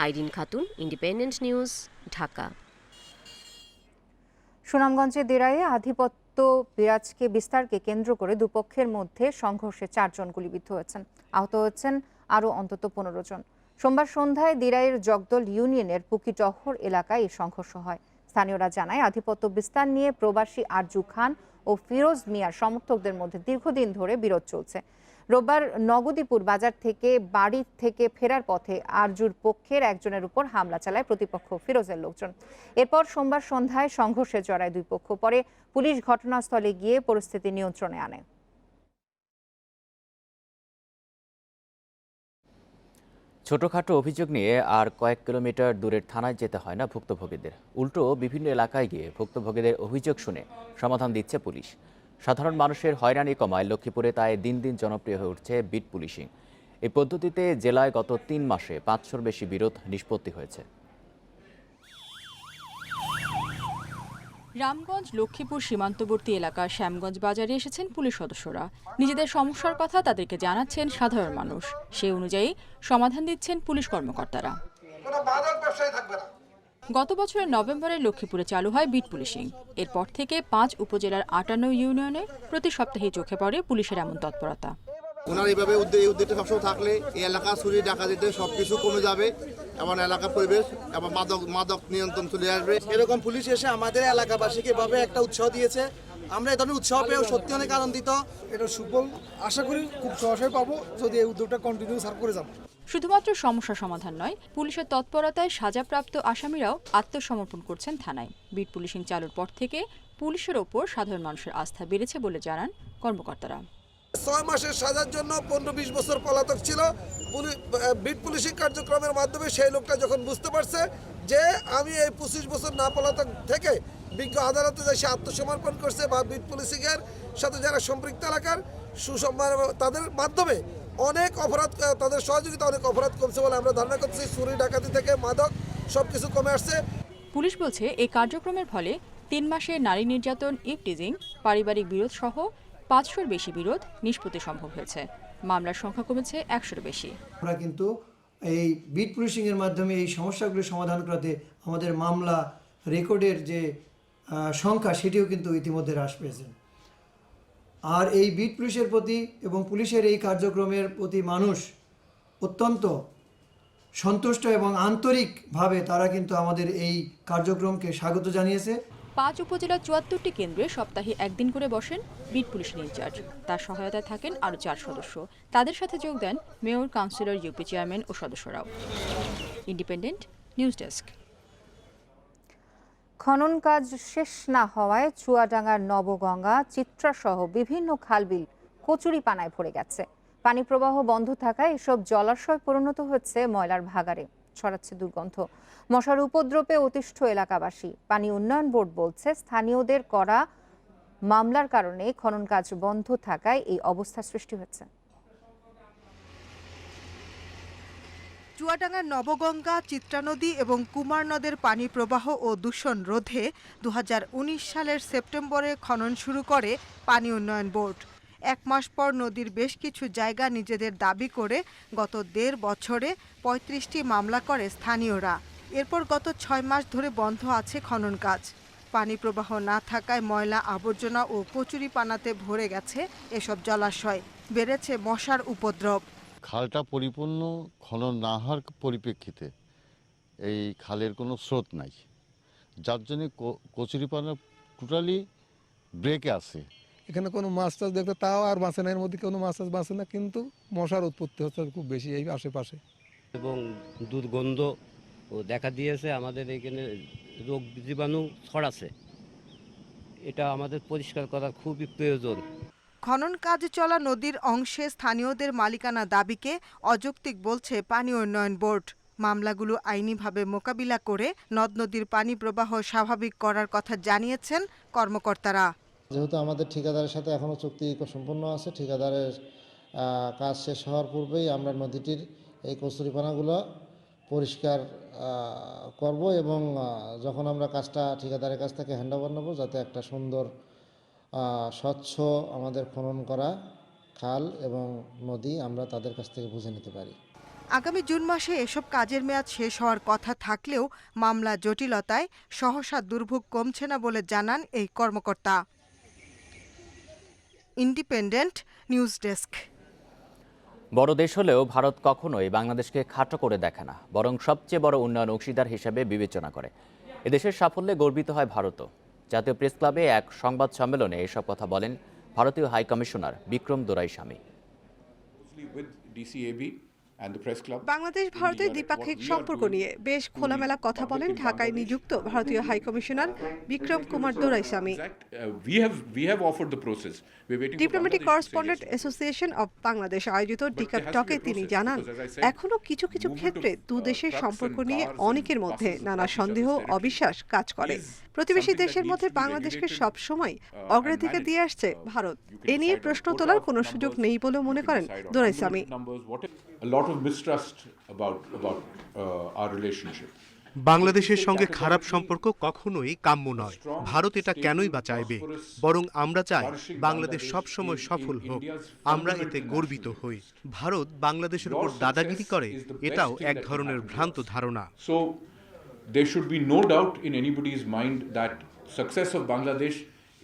Irene Khatun, Independent News, Dhaka. সুনামগঞ্জে দেরায়ে আধিপত্য বিরাজকে বিস্তারকে কেন্দ্র করে দুপক্ষের মধ্যে সংঘর্ষে 4 জন গুলিবিদ্ধ হয়েছেন। আহত হয়েছেন আরও অন্তত 15 জন। সোমবার সন্ধ্যায় দিরাইয়ের জগদল ইউনিয়নের পুকিটহর এলাকায় এই সংঘর্ষ হয়। স্থানীয়রা জানায়, আধিপত্য বিস্তার নিয়ে প্রবাসী আরজু খান ও ফিরোজ মিয়ার সমর্থকদের মধ্যে দীর্ঘদিন ধরে বিরোধ চলছে। রোববার নগদীপুর বাজার থেকে বাড়ি থেকে ফেরার পথে আরজুর পক্ষের একজনের উপর হামলা চালায় প্রতিপক্ষ ফিরোজের লোকজন। এরপর সোমবার সন্ধ্যায় সংঘর্ষে জড়ায় দুই পক্ষ। পরে পুলিশ ঘটনাস্থলে গিয়ে পরিস্থিতি নিয়ন্ত্রণে আনে। ছোটখাটো অভিযোগ নিয়ে আর কয়েক কিলোমিটার দূরের থানায় যেতে হয় না ভুক্তভোগীদের। উল্টো বিভিন্ন এলাকায় গিয়ে ভুক্তভোগীদের অভিযোগ শুনে সমাধান দিচ্ছে পুলিশ। সাধারণ মানুষের হয়রানি কমায় লক্ষ্মীপুরে তাই দিন দিন জনপ্রিয় হয়ে উঠছে বিট পুলিশিং। এই পদ্ধতিতে জেলায় গত 3 মাসে 500-র বেশি বিরোধ নিষ্পত্তি হয়েছে। রামগঞ্জ লক্ষ্মীপুর সীমান্তবর্তী এলাকার শ্যামগঞ্জ বাজারে এসেছেন পুলিশ সদস্যরা। নিজেদের সমস্যার কথা তাদেরকে জানাচ্ছেন সাধারণ মানুষ, সে অনুযায়ী সমাধান দিচ্ছেন পুলিশ কর্মকর্তারা। গত বছরের নভেম্বরে লক্ষ্মীপুরে চালু হয় বিট পুলিশিং। এরপর থেকে 5 উপজেলার 58 ইউনিয়নে প্রতি সপ্তাহে চোখে পড়ে পুলিশের এমন তৎপরতা। ওনার এইভাবে উদ্যোগটা সবসময় থাকলে এই এলাকা চুরি ডাকাতিতে সবকিছু কমে যাবে এবং এলাকার পরিবেশ এবং মাদক নিয়ন্ত্রণ চলে আসবে। এরকম পুলিশ এসে আমাদের এলাকাবাসীকে এভাবে একটা উৎসাহ দিয়েছে, আমরা এই ধরনের উৎসাহ পেয়েও সত্যি অনেক আনন্দিত। এটা সুফল আশা করি খুব সহজে পাবো যদি এই উদ্যোগটা কন্টিনিউ সার্ভ করে যাব। শুধুমাত্র সমস্যা সমাধান নয়, পুলিশের তৎপরতায় সাজাপ্রাপ্ত আসামিরাও আত্মসমর্পণ করছেন থানায়। বিট পুলিশিং চালুর পর থেকে পুলিশের ওপর সাধারণ মানুষের আস্থা বেড়েছে বলে জানান কর্মকর্তারা। 6 মাসের সাজার জন্য 15-20 বছর পলাতক ছিল। বিট পুলিশিং কার্যক্রমের মাধ্যমে সেই লোকটা যখন বুঝতে পারছে যে আমি এই 25 বছর না পলাতক থেকে বিজ্ঞ আদালতে এসে আত্মসমর্পণ করছে বা বিট পুলিশিংয়ের সাথে যারা সম্পৃক্ত এলাকার তাদের মাধ্যমে অনেক অপরাধ, তাদের সহযোগিতা অনেক অপরাধ কমছে বলে আমরা ধারণা করছি। চুরি ডাকাতি থেকে মাদক সবকিছু কমে আসছে। পুলিশ বলছে এই কার্যক্রমের ফলে 3 মাসে নারী নির্যাতন, ইভটিজিং, পারিবারিক বিরোধ সহ 500-র বেশি বিরোধ নিষ্পত্তি সম্ভব হয়েছে। মামলার সংখ্যা কমেছে 100-র বেশি। আমরা কিন্তু এই বিট পুলিশিং এর মাধ্যমে এই সমস্যাগুলো সমাধান করতে আমাদের মামলা রেকর্ডের যে সংখ্যা সেটিও কিন্তু ইতিমধ্যে হ্রাস পেয়েছে। আর এই বিট পুলিশের প্রতি এবং পুলিশের এই কার্যক্রমের প্রতি মানুষ অত্যন্ত সন্তুষ্ট এবং আন্তরিকভাবে তারা কিন্তু আমাদের এই কার্যক্রমকে স্বাগত জানিয়েছে। 5 উপজেলার 74টি কেন্দ্রে সপ্তাহে একদিন করে বসেন বিট পুলিশের ইনচার্জ। তার সহায়তায় থাকেন আরও 4 সদস্য। তাদের সাথে যোগ দেন মেয়র, কাউন্সিলর, ইউপি চেয়ারম্যান ও সদস্যরাও। Independent news desk. খনন কাজ শেষ না হওয়ায় চুয়াডাঙ্গার নবগঙ্গা, চিত্রাসহ বিভিন্ন খালবিল কচুরিপানায় ভরে গেছে। পানি প্রবাহ বন্ধ থাকায় এসব জলাশয় পরিণত হচ্ছে ময়লার ভাগাড়ে, ছড়াচ্ছে দুর্গন্ধ। মশার উপদ্রবে অতিষ্ঠ এলাকাবাসী। পানি উন্নয়ন বোর্ড বলছে স্থানীয়দের করা মামলার কারণে খনন কাজ বন্ধ থাকায় এই অবস্থা সৃষ্টি হচ্ছে। চুয়াডাঙ্গার নবগঙ্গা, চিত্রা নদী এবং কুমার নদের পানি প্রবাহ ও দূষণ রোধে 2019 সালের সেপ্টেম্বরে খনন শুরু করে পানি উন্নয়ন বোর্ড। 1 মাস পর নদীর বেশ কিছু জায়গা নিজেদের দাবি করে গত 1.5 বছরে 35টি মামলা করে স্থানীয়রা। এরপর গত 6 মাস ধরে বন্ধ আছে খনন কাজ। পানি প্রবাহ না থাকায় ময়লা, আবর্জনা ও কচুরিপানাতে ভরে গেছে এসব জলাশয়। বেড়েছে মশার উপদ্রব। খালটা পরিপূর্ণ খনন না হওয়ার পরিপ্রেক্ষিতে এই খালের কোনো স্রোত নাই, যার জন্য কচুরিপানা টোটালি ব্রেকে আছে। এখানে কোনো মাছ টাছ দেখতে তাও আর বাঁচে না, এর মধ্যে কোনো মাছ টাছ বাঁচে না, কিন্তু মশার উৎপত্তি হচ্ছে খুব বেশি এই আশেপাশে এবং দুর্গন্ধ ও দেখা দিয়েছে। আমাদের এখানে রোগ জীবাণু ছড়াচ্ছে, এটা আমাদের পরিষ্কার করা খুবই প্রয়োজন। খনন কাজ চলা নদীর অংশে স্থানীয়দের মালিকানা দাবিকে অযৌক্তিক বলছে পানি উন্নয়ন বোর্ড। মামলাগুলো আইনিভাবে মোকাবিলা করে নদ নদীর পানি প্রবাহ স্বাভাবিক করার কথা জানিয়েছেন কর্মকর্তারা। যেহেতু আমাদের ঠিকাদারের সাথে এখনও চুক্তি সম্পন্ন আছে, ঠিকাদারের কাজ শেষ হওয়ার পূর্বেই আমরা নদীটির এই কচুরিপানাগুলো পরিষ্কার করব এবং যখন আমরা কাজটা ঠিকাদারের কাছ থেকে হ্যান্ডওভার নেব, যাতে একটা সুন্দর স্বচ্ছ আমাদের খনন করা খাল এবং নদী আমরা তাদের কাছ থেকে বুঝে নিতে পারি। আগামী জুন মাসে এসব কাজের মেয়াদ শেষ হওয়ার কথা থাকলেও মামলা জটিলতায় সহসা দুর্ভোগ কমছে না বলে জানান এই কর্মকর্তা। Independent news desk. বড় দেশ হলেও ভারত কখনোই বাংলাদেশকে খাটো করে দেখে না, বরং সবচেয়ে বড় উন্নয়ন অংশীদার হিসেবে বিবেচনা করে। এদেশের সাফল্যে গর্বিত হয় ভারতও। জাতীয় প্রেস ক্লাবে এক সংবাদ সম্মেলনে এসব কথা বলেন ভারতীয় হাই কমিশনার বিক্রম দোরাইস্বামী। বাংলাদেশ ভারতের দ্বিপাক্ষিক সম্পর্ক নিয়ে বেশ খোলামেলা কথা বলেন ঢাকায় নিযুক্ত ভারতীয় high commissioner Vikram Kumar Doraiswami. Diplomatic correspondent association of Bangladesh আয়োজিত টিকা টকে তিনি জানান, এখনো কিছু কিছু ক্ষেত্রে দু দেশের সম্পর্ক নিয়ে অনেকের মধ্যে নানা সন্দেহ অবিশ্বাস কাজ করে। প্রতিবেশী দেশের মধ্যে বাংলাদেশকে সবসময় অগ্রাধিকার দিয়ে আসছে ভারত। এ নিয়ে প্রশ্ন তোলার কোনো সুযোগ নেই বলে মনে করেন দোরাইস্বামী। বাংলাদেশের সঙ্গে খারাপ সম্পর্ক কখনোই কাম্য নয়। ভারত এটা কেনই বা চাইবে, বরং আমরা চাই বাংলাদেশ সবসময় সফল হোক। আমরা এতে গর্বিত হই। ভারত বাংলাদেশের উপর দাদাগিরি করে, এটাও এক ধরনের ভ্রান্ত ধারণা। There should be no doubt in anybody's mind that success of Bangladesh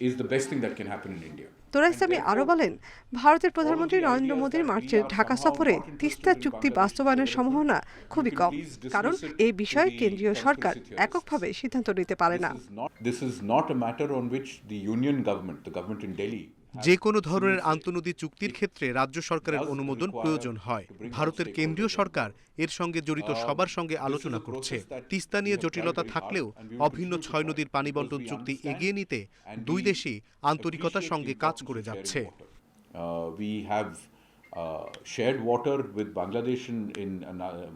is the best thing that can happen in India. Doraiswami আরও বলেন, ভারতের প্রধানমন্ত্রী নরেন্দ্র মোদীর মার্চের ঢাকা সফরে তিস্তা চুক্তি বাস্তবায়নের সম্ভাবনা খুবই কম, কারণ এই বিষয়ে কেন্দ্রীয় সরকার এককভাবে সিদ্ধান্ত নিতে পারে না। This is not a matter on which the union government, the government in Delhi, যে কোনো ধরনের আন্তঃনদী চুক্তির ক্ষেত্রে রাজ্য সরকারের অনুমোদন প্রয়োজন হয়। ভারতের কেন্দ্রীয় সরকার এর সঙ্গে জড়িত সবার সঙ্গে আলোচনা করছে। তিস্তা নিয়ে জটিলতা থাকলেও অভিন্ন 6 নদীর পানি বণ্টন চুক্তি এগিয়ে নিতে দুই দেশই আন্তরিকতার সঙ্গে কাজ করে যাচ্ছে। We have shared water with Bangladesh in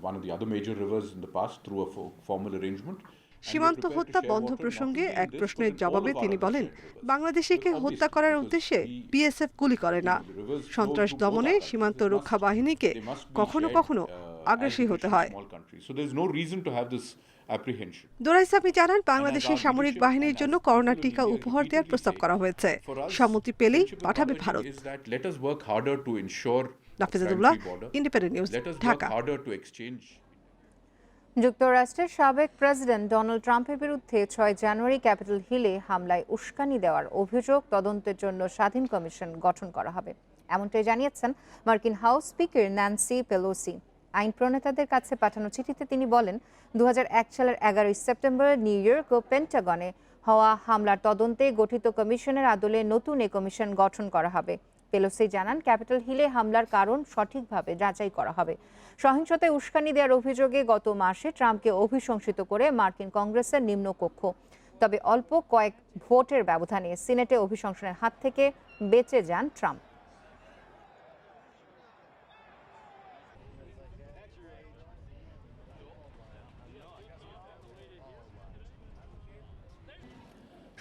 one of the other major rivers in the past through a formal arrangement. সীমান্ত হত্যা বন্ধ প্রসঙ্গে এক প্রশ্নের জবাবে তিনি বলেন, বাংলাদেশিকে হত্যা করার উদ্দেশ্যে বিএসএফ গুলি করে না। সন্ত্রাস দমনে সীমান্ত রক্ষা বাহিনীকে কখনো কখনো আগ্রাসী হতে হয়। দোরাইস্বামী জানান, বাংলাদেশের সামরিক বাহিনীর জন্য করোনা টিকা উপহার দেওয়ার প্রস্তাব করা হয়েছে। সম্মতি পেলেই পাঠাবে ভারত। Nafizatullah, Independent News, Dhaka. যুক্তরাষ্ট্রের সাবেক প্রেসিডেন্ট ডোনাল্ড ট্রাম্পের বিরুদ্ধে 6 জানুয়ারি ক্যাপিটল হিলে হামলায় উস্কানি দেওয়ার অভিযোগ তদন্তের জন্য স্বাধীন কমিশন গঠন করা হবে, এমনটাই জানিয়েছেন মার্কিন হাউস স্পিকার ন্যান্সি পেলোসি। আইন প্রণেতাদের কাছে পাঠানো চিঠিতে তিনি বলেন, 2001 সালের 11 সেপ্টেম্বর নিউ ইয়র্ক ও পেন্টাগনে হওয়া হামলার তদন্তে গঠিত কমিশনের আদলে নতুন এ কমিশন গঠন করা হবে। পেলোসি জানান, ক্যাপিটল হিলে হামলার কারণ সঠিকভাবে যাচাই করা হবে। সহিংসতায় উস্কানি দেওয়ার অভিযোগে গত মাসে ট্রাম্পকে অভিশংসিত করে মার্কিন কংগ্রেসের নিম্নকক্ষ, তবে অল্প কয়েক ভোটের ব্যবধানে সিনেটে অভিশংসনের হাত থেকে বেঁচে যান ট্রাম্প।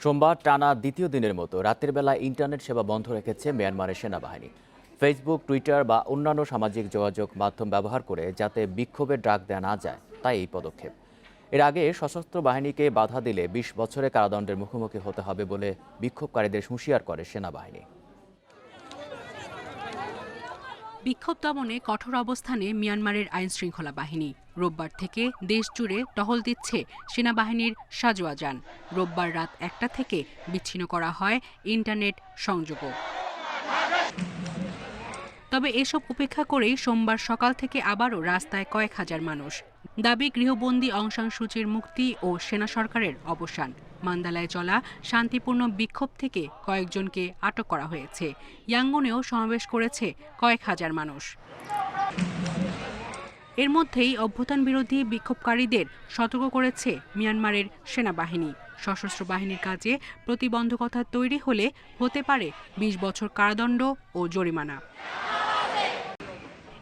সোমবার টানা দ্বিতীয় দিনের মতো রাতের বেলা ইন্টারনেট সেবা বন্ধ রেখেছে মিয়ানমারের সেনাবাহিনী। ফেসবুক, টুইটার বা অন্যান্য সামাজিক যোগাযোগ মাধ্যম ব্যবহার করে যাতে বিক্ষোভের ডাক দেওয়া না যায়, তাই এই পদক্ষেপ। এর আগে সশস্ত্র বাহিনীকে বাধা দিলে 20 বছরের কারাদণ্ডের মুখোমুখি হতে হবে বলে বিক্ষোভকারীদের হুঁশিয়ার করে সেনাবাহিনী। বিক্ষোভ দমনে কঠোর অবস্থানে মিয়ানমারের আইনশৃঙ্খলা বাহিনী। রোববার থেকে দেশ জুড়ে টহল দিচ্ছে সেনাবাহিনীর সাজোয়া যান। রোববার রাত 1টা থেকে বিচ্ছিন্ন করা হয় ইন্টারনেট সংযোগও। তবে এসব উপেক্ষা করেই সোমবার সকাল থেকে আবারও রাস্তায় কয়েক হাজার মানুষ। দাবি, গৃহবন্দী অং সান সুচির মুক্তি ও সেনা সরকারের অবসান। মান্দালায় চলা শান্তিপূর্ণ বিক্ষোভ থেকে কয়েকজনকে আটক করা হয়েছে। ইয়াঙ্গুনেও সমাবেশ করেছে কয়েক হাজার মানুষ। এর মধ্যেই অভ্যুত্থান বিরোধী বিক্ষোভকারীদের সতর্ক করেছে মিয়ানমারের সেনাবাহিনী। সশস্ত্র বাহিনীর কাজে প্রতিবন্ধকতা তৈরি হলে হতে পারে 20 বছর কারাদণ্ড ও জরিমানা।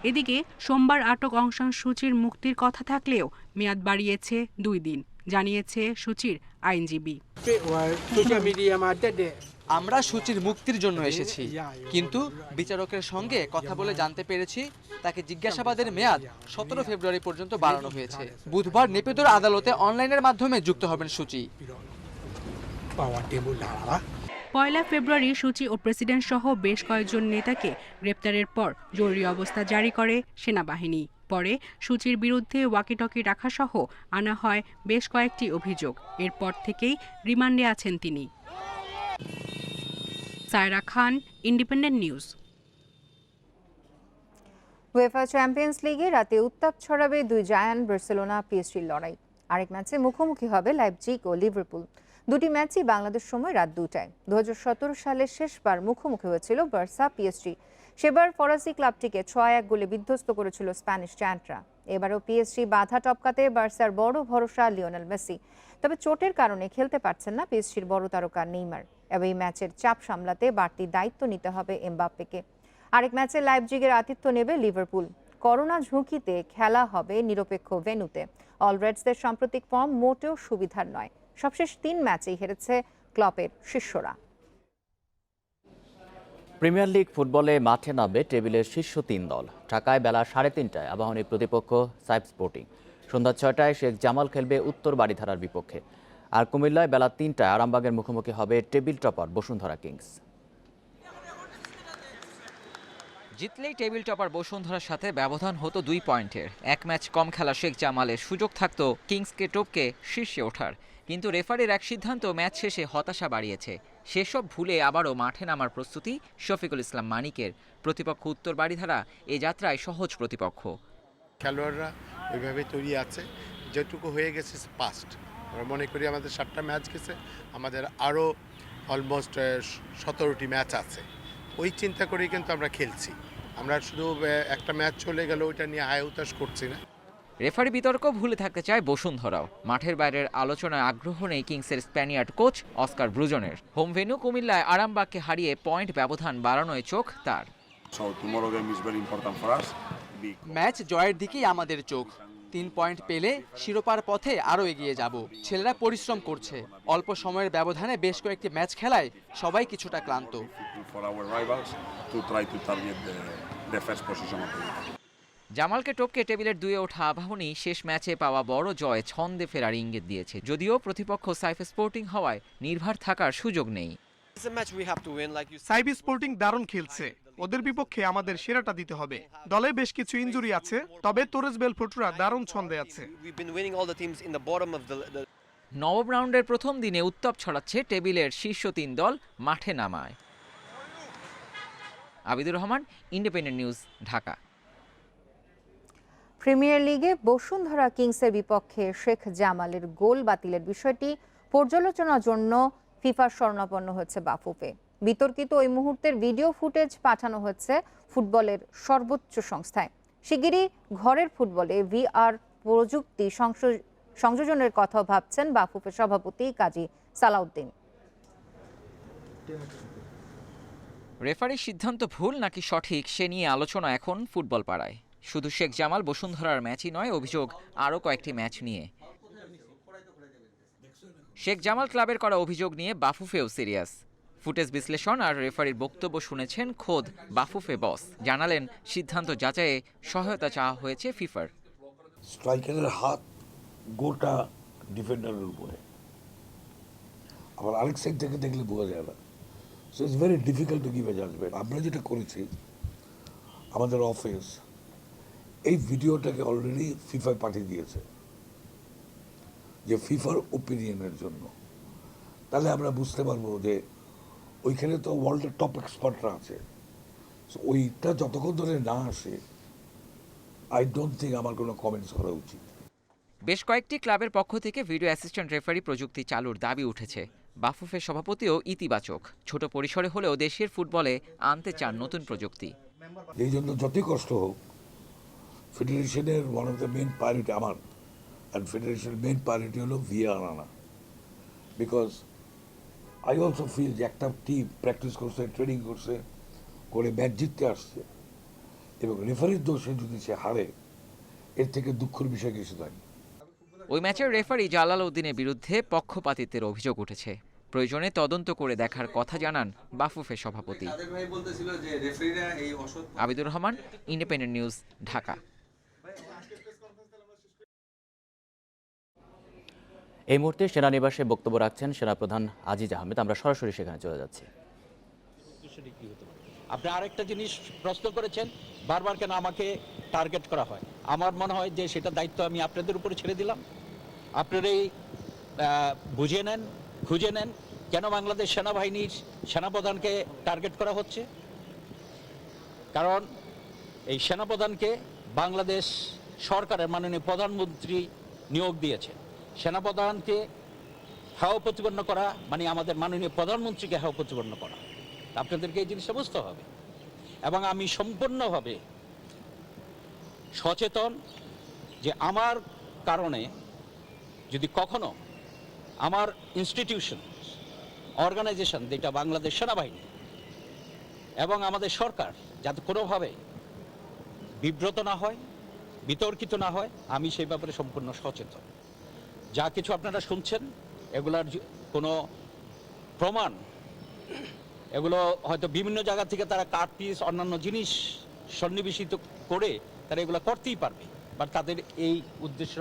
এদিকে সোমবার আটক অং সান সুচির মুক্তির কথা থাকলেও মেয়াদ বাড়িয়েছে 2 দিন, জানিয়েছে সুচির আইনজীবী। আমরা সুচির মুক্তির জন্য এসেছি, কিন্তু বিচারকের সঙ্গে কথা বলে জানতে পেরেছি তাকে জিজ্ঞাসাবাদের মেয়াদ 17 ফেব্রুয়ারি পর্যন্ত বাড়ানো হয়েছে। বুধবার নেপিদোর আদালতে অনলাইনের মাধ্যমে যুক্ত হবেন সুচি। 1 ফেব্রুয়ারি সুচি ও প্রেসিডেন্ট সহ বেশ কয়েকজন নেতাকে গ্রেপ্তারের পর জরুরি অবস্থা জারি করে সেনাবাহিনী। পরে সুচির বিরুদ্ধে ওয়াকিটকি রাখা সহ আনা হয় বেশ কয়েকটি অভিযোগ। এরপর থেকেই রিমান্ডে আছেন তিনি। সায়রা খান, ইন্ডিপেন্ডেন্ট নিউজ। উয়েফা চ্যাম্পিয়ন্স লিগে রাতে উত্তাপ ছড়াবে 2 জায়ান্ট বার্সেলোনা পিএসজির লড়াই। আরেক ম্যাচে মুখোমুখি হবে লাইপজিগ ও লিভারপুল। দুটি ম্যাচই বাংলাদেশ সময় রাত 2টায়। 2017 সালে শেষবার মুখোমুখি হয়েছিল বার্সা পিএসজি। সেবার ফরাসি ক্লাবটিকে 6-1 গোলে বিধ্বস্ত করেছিল স্প্যানিশ জায়ান্টরা। এবারও পিএসজি বাধা টপকাতে বার্সার বড় ভরসা লিওনেল মেসি। তবে চোটের কারণে খেলতে পারছেন না পিএসজির বড় তারকা নেইমার। এবার এই ম্যাচের চাপ সামলাতে বাড়তি দায়িত্ব নিতে হবে এমবাপ্পেকে। আরেক ম্যাচে লাইপজিগের আতিথ্য নেবে লিভারপুল। করোনা ঝুঁকিতে খেলা হবে নিরপেক্ষ ভেন্যুতে। অলরেডসদের সাম্প্রতিক ফর্ম মোটেও সুবিধার নয়। সবশেষ 3 ম্যাচেই হেরেছে ক্লপের শিষ্যরা। প্রিমিয়ার লিগ ফুটবলে মাঠে নামবে টেবিলের শীর্ষ 3 দল। ঢাকায় বেলা 3:30টায় আবাহনীর প্রতিপক্ষ সাইফ স্পোর্টিং। সন্ধ্যা 6টায় শেখ জামাল খেলবে উত্তর বাড়িধারার বিপক্ষে। আর কুমিল্লায় বেলা 3টায় আরামবাগের মুখোমুখি হবে টেবিল টপার বসুন্ধরা কিংস। জিতলেই টেবিল টপার বসুন্ধরার সাথে ব্যবধান হতো 2 পয়েন্টের। এক ম্যাচ কম খেলা শেখ জামালের সুযোগ থাকতো কিংসকে টপকে শীর্ষে ওঠার। কিন্তু রেফারির এক সিদ্ধান্ত ম্যাচ শেষে হতাশা বাড়িয়েছে। সেসব ভুলে আবারও মাঠে নামার প্রস্তুতি শফিকুল ইসলাম মানিকের। প্রতিপক্ষ উত্তর বাড়িধারা এ যাত্রায় সহজ প্রতিপক্ষ। খেলোয়াড়রা ওইভাবে তৈরি আছে, যেটুকু হয়ে গেছে পাস্ট। আমরা মনে করি আমাদের 7টা ম্যাচ গেছে, আমাদের আরও অলমোস্ট 17টি ম্যাচ আছে। ওই চিন্তা করেই কিন্তু আমরা খেলছি। আমরা শুধু একটা ম্যাচ চলে গেল ওইটা নিয়ে হায় হুতাশ করছি না। রেফারি বিতর্ক ভুলে থাকতে চায় বসুন্ধরাও। মাঠের বাইরের আলোচনায় আগ্রহ নেই কিংসের স্প্যানিয়ার্ড কোচ অস্কার ব্রুজনের। হোম ভেন্যু কুমিল্লায় আরামবাগকে হারিয়ে পয়েন্ট ব্যবধান বাড়ানোয় চোখ তার। ম্যাচ জয়ের দিকেই আমাদের চোখ। 3 পয়েন্ট পেলে শিরোপার পথে আরও এগিয়ে যাব। ছেলেরা পরিশ্রম করছে। অল্প সময়ের ব্যবধানে বেশ কয়েকটি ম্যাচ খেলায় সবাই কিছুটা ক্লান্ত। জামালকে টপকে টেবিলের 2-এ ওঠা আবাহনী শেষ ম্যাচে পাওয়া বড় জয় ছন্দে ফেরার ইঙ্গিত দিয়েছে। যদিও প্রতিপক্ষ সাইফ স্পোর্টিং হওয়ায় নির্ভর থাকার সুযোগ নেই। সাইফ স্পোর্টিং দারুণ খেলছে, ওদের বিপক্ষে আমাদের সেরাটা দিতে হবে। দলে বেশ কিছু ইনজুরি আছে, তবে তোরেস বেলফোর্টরা দারুণ ছন্দে আছে। নবম রাউন্ডের প্রথম দিনে উত্তাপ ছড়াচ্ছে টেবিলের শীর্ষ 3 দল মাঠে নামায়। Abidur Rahman, Independent News, Dhaka. Premier লিগে বসুন্ধরা কিংসের বিপক্ষে শেখ জামালের গোল বাতিলের বিষয়টি পর্যালোচনার জন্য ফিফার শরণাপন্ন হয়েছে বাফুফে। বিতর্কিত ওই মুহূর্তের ভিডিও ফুটেজ পাঠানো হচ্ছে ফুটবলের সর্বোচ্চ সংস্থায়। শিগগিরই ঘরের ফুটবলে ভিআর প্রযুক্তি সংযোজনের কথা ভাবছেন বাফুফের সভাপতি কাজী সালাউদ্দিন। রেফারির সিদ্ধান্ত ভুল নাকি সঠিক সে নিয়ে আলোচনা এখন ফুটবল পাড়ায়। শুধু শেখ জামাল বসুন্ধরার ম্যাচই নয়, অভিযোগ আরও কয়েকটি ম্যাচ নিয়ে। শেখ জামাল ক্লাবের করা অভিযোগ নিয়ে বাফুফেও সিরিয়াস। ফুটেজ বিশ্লেষণ আর রেফারির বক্তব্য শুনেছেন খোদ বাফুফে বস। জানালেন সিদ্ধান্ত যাচাইয়ে সহায়তা চাওয়া হয়েছে ফিফার। স্ট্রাইকারের হাত গোটা ডিফেন্ডারের উপরে, আবার আরেক সাইড থেকে দেখলে বোঝা যায় না। So it's very difficult to give a judgement. আমরা যেটা করেছি, আমাদের অফিস এই ভিডিওটাকে অলরেডি ফিফায় পাঠিয়ে দিয়েছে যে ফিফার ওপিনিয়নের জন্য। তাহলে আমরা বুঝতে পারবো যে ওইখানে তো ওয়ার্ল্ডের টপ এক্সপার্টরা আছে। সো ওইটা যতক্ষণ ধরে না আসে, আই ডোন্ট থিঙ্ক আমার কোনো কমেন্টস করা উচিত। বেশ কয়েকটি ক্লাবের পক্ষ থেকে ভিডিও অ্যাসিস্ট্যান্ট রেফারি প্রযুক্তি চালুর দাবি উঠেছে। বাফুফের সভাপতিও ইতিবাচক। ছোট পরিসরে হলেও দেশের ফুটবলে আনতে চান নতুন প্রযুক্তি। এই জন্য যতই কষ্ট হোক, ফেডারেশনের one of the main priority আমার, অ্যান্ড ফেডারেশনের মেন প্রায়োরিটি হলো ভিআর আনা। বিকজ আই অলসো ফিল যে একটা টিম প্র্যাকটিস করছে, ট্রেনিং করছে, করে ম্যাচ জিততে আসছে, এবং রেফারির দোষে যদি সে হারে, এর থেকে দুঃখের বিষয় কিছু নয়। ওই ম্যাচের রেফারি জালাল উদ্দিনের বিরুদ্ধে পক্ষপাতিত্বের অভিযোগ উঠেছে। প্রয়োজনে তদন্ত করে দেখার কথা জানান বাফুফের সভাপতি। Abidur Rahman, Independent News, Dhaka. এই মুহূর্তে সেনানিবাসে বক্তব্য রাখছেন সেনাপ্রধান আজিজ আহমেদ। আমরা সরাসরি সেখানে চলে যাচ্ছি। আপনি আরেকটা জিনিস প্রশ্ন করেছেন, বারবার কেন আমাকে টার্গেট করা হয়। আমার মনে হয় যে সেটা দায়িত্ব আমি আপনাদের উপরে ছেড়ে দিলাম। আপনারাই বুঝে নেন, খুঁজে নেন কেন বাংলাদেশ সেনাবাহিনীর সেনাপ্রধানকে টার্গেট করা হচ্ছে। কারণ এই সেনাপ্রধানকে বাংলাদেশ সরকারের মাননীয় প্রধানমন্ত্রী নিয়োগ দিয়েছে। সেনাপ্রধানকে হেয় প্রতিপন্ন করা মানে আমাদের মাননীয় প্রধানমন্ত্রীকে হেয় প্রতিপন্ন করা। আপনাদেরকে এই জিনিসটা বুঝতে হবে। এবং আমি সম্পূর্ণভাবে সচেতন যে আমার কারণে যদি কখনো আমার ইনস্টিটিউশন অর্গানাইজেশন যেটা বাংলাদেশ সেনাবাহিনী এবং আমাদের সরকার যাতে কোনোভাবে বিব্রত না হয়, বিতর্কিত না হয়, আমি সেই ব্যাপারে সম্পূর্ণ সচেতন। যা কিছু আপনারা শুনছেন এগুলার কোনো প্রমাণ, এগুলো হয়তো বিভিন্ন জায়গা থেকে তারা কাট পিস অন্যান্য জিনিস সন্নিবেশিত করে তারা এগুলো করতেই পারবে, বাট তাদের এই উদ্দেশ্য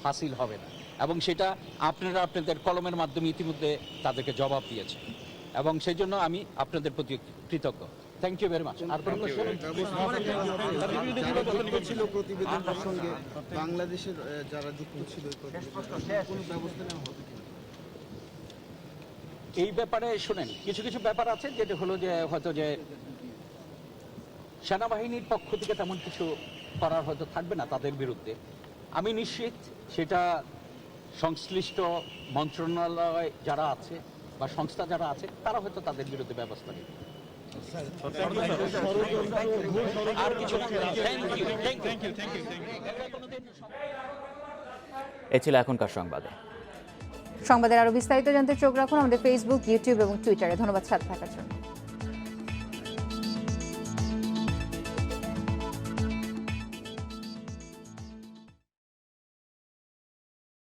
হাসিল হবে না। এবং সেটা আপনারা আপনাদের কলমের মাধ্যমে ইতিমধ্যে তাদেরকে জবাব দিয়েছে এবং সেই জন্য আমি আপনাদের প্রতি কৃতজ্ঞ। Thank you very much. আর কোনো ছিল প্রতিবেদনের সঙ্গে বাংলাদেশের যারা যুক্ত ছিল এই ব্যাপারে শুনেন, কিছু কিছু ব্যাপার আছে যেটা হলো যে হয়তো যে সেনাবাহিনীর পক্ষ থেকে তেমন কিছু করার হয়তো থাকবে না তাদের বিরুদ্ধে। আমি নিশ্চিত সেটা সংশ্লিষ্ট মন্ত্রণালয় যারা আছে বা সংস্থা যারা আছে তারা হয়তো তাদের বিরুদ্ধে ব্যবস্থা নেবে। আর কিছু না। এ ছিল এখনকার সংবাদে। সংবাদের আরো বিস্তারিত জানতে চোখ রাখুন আমাদের ফেসবুক, ইউটিউব এবং টুইটারে। ধন্যবাদ সাথে থাকার জন্য।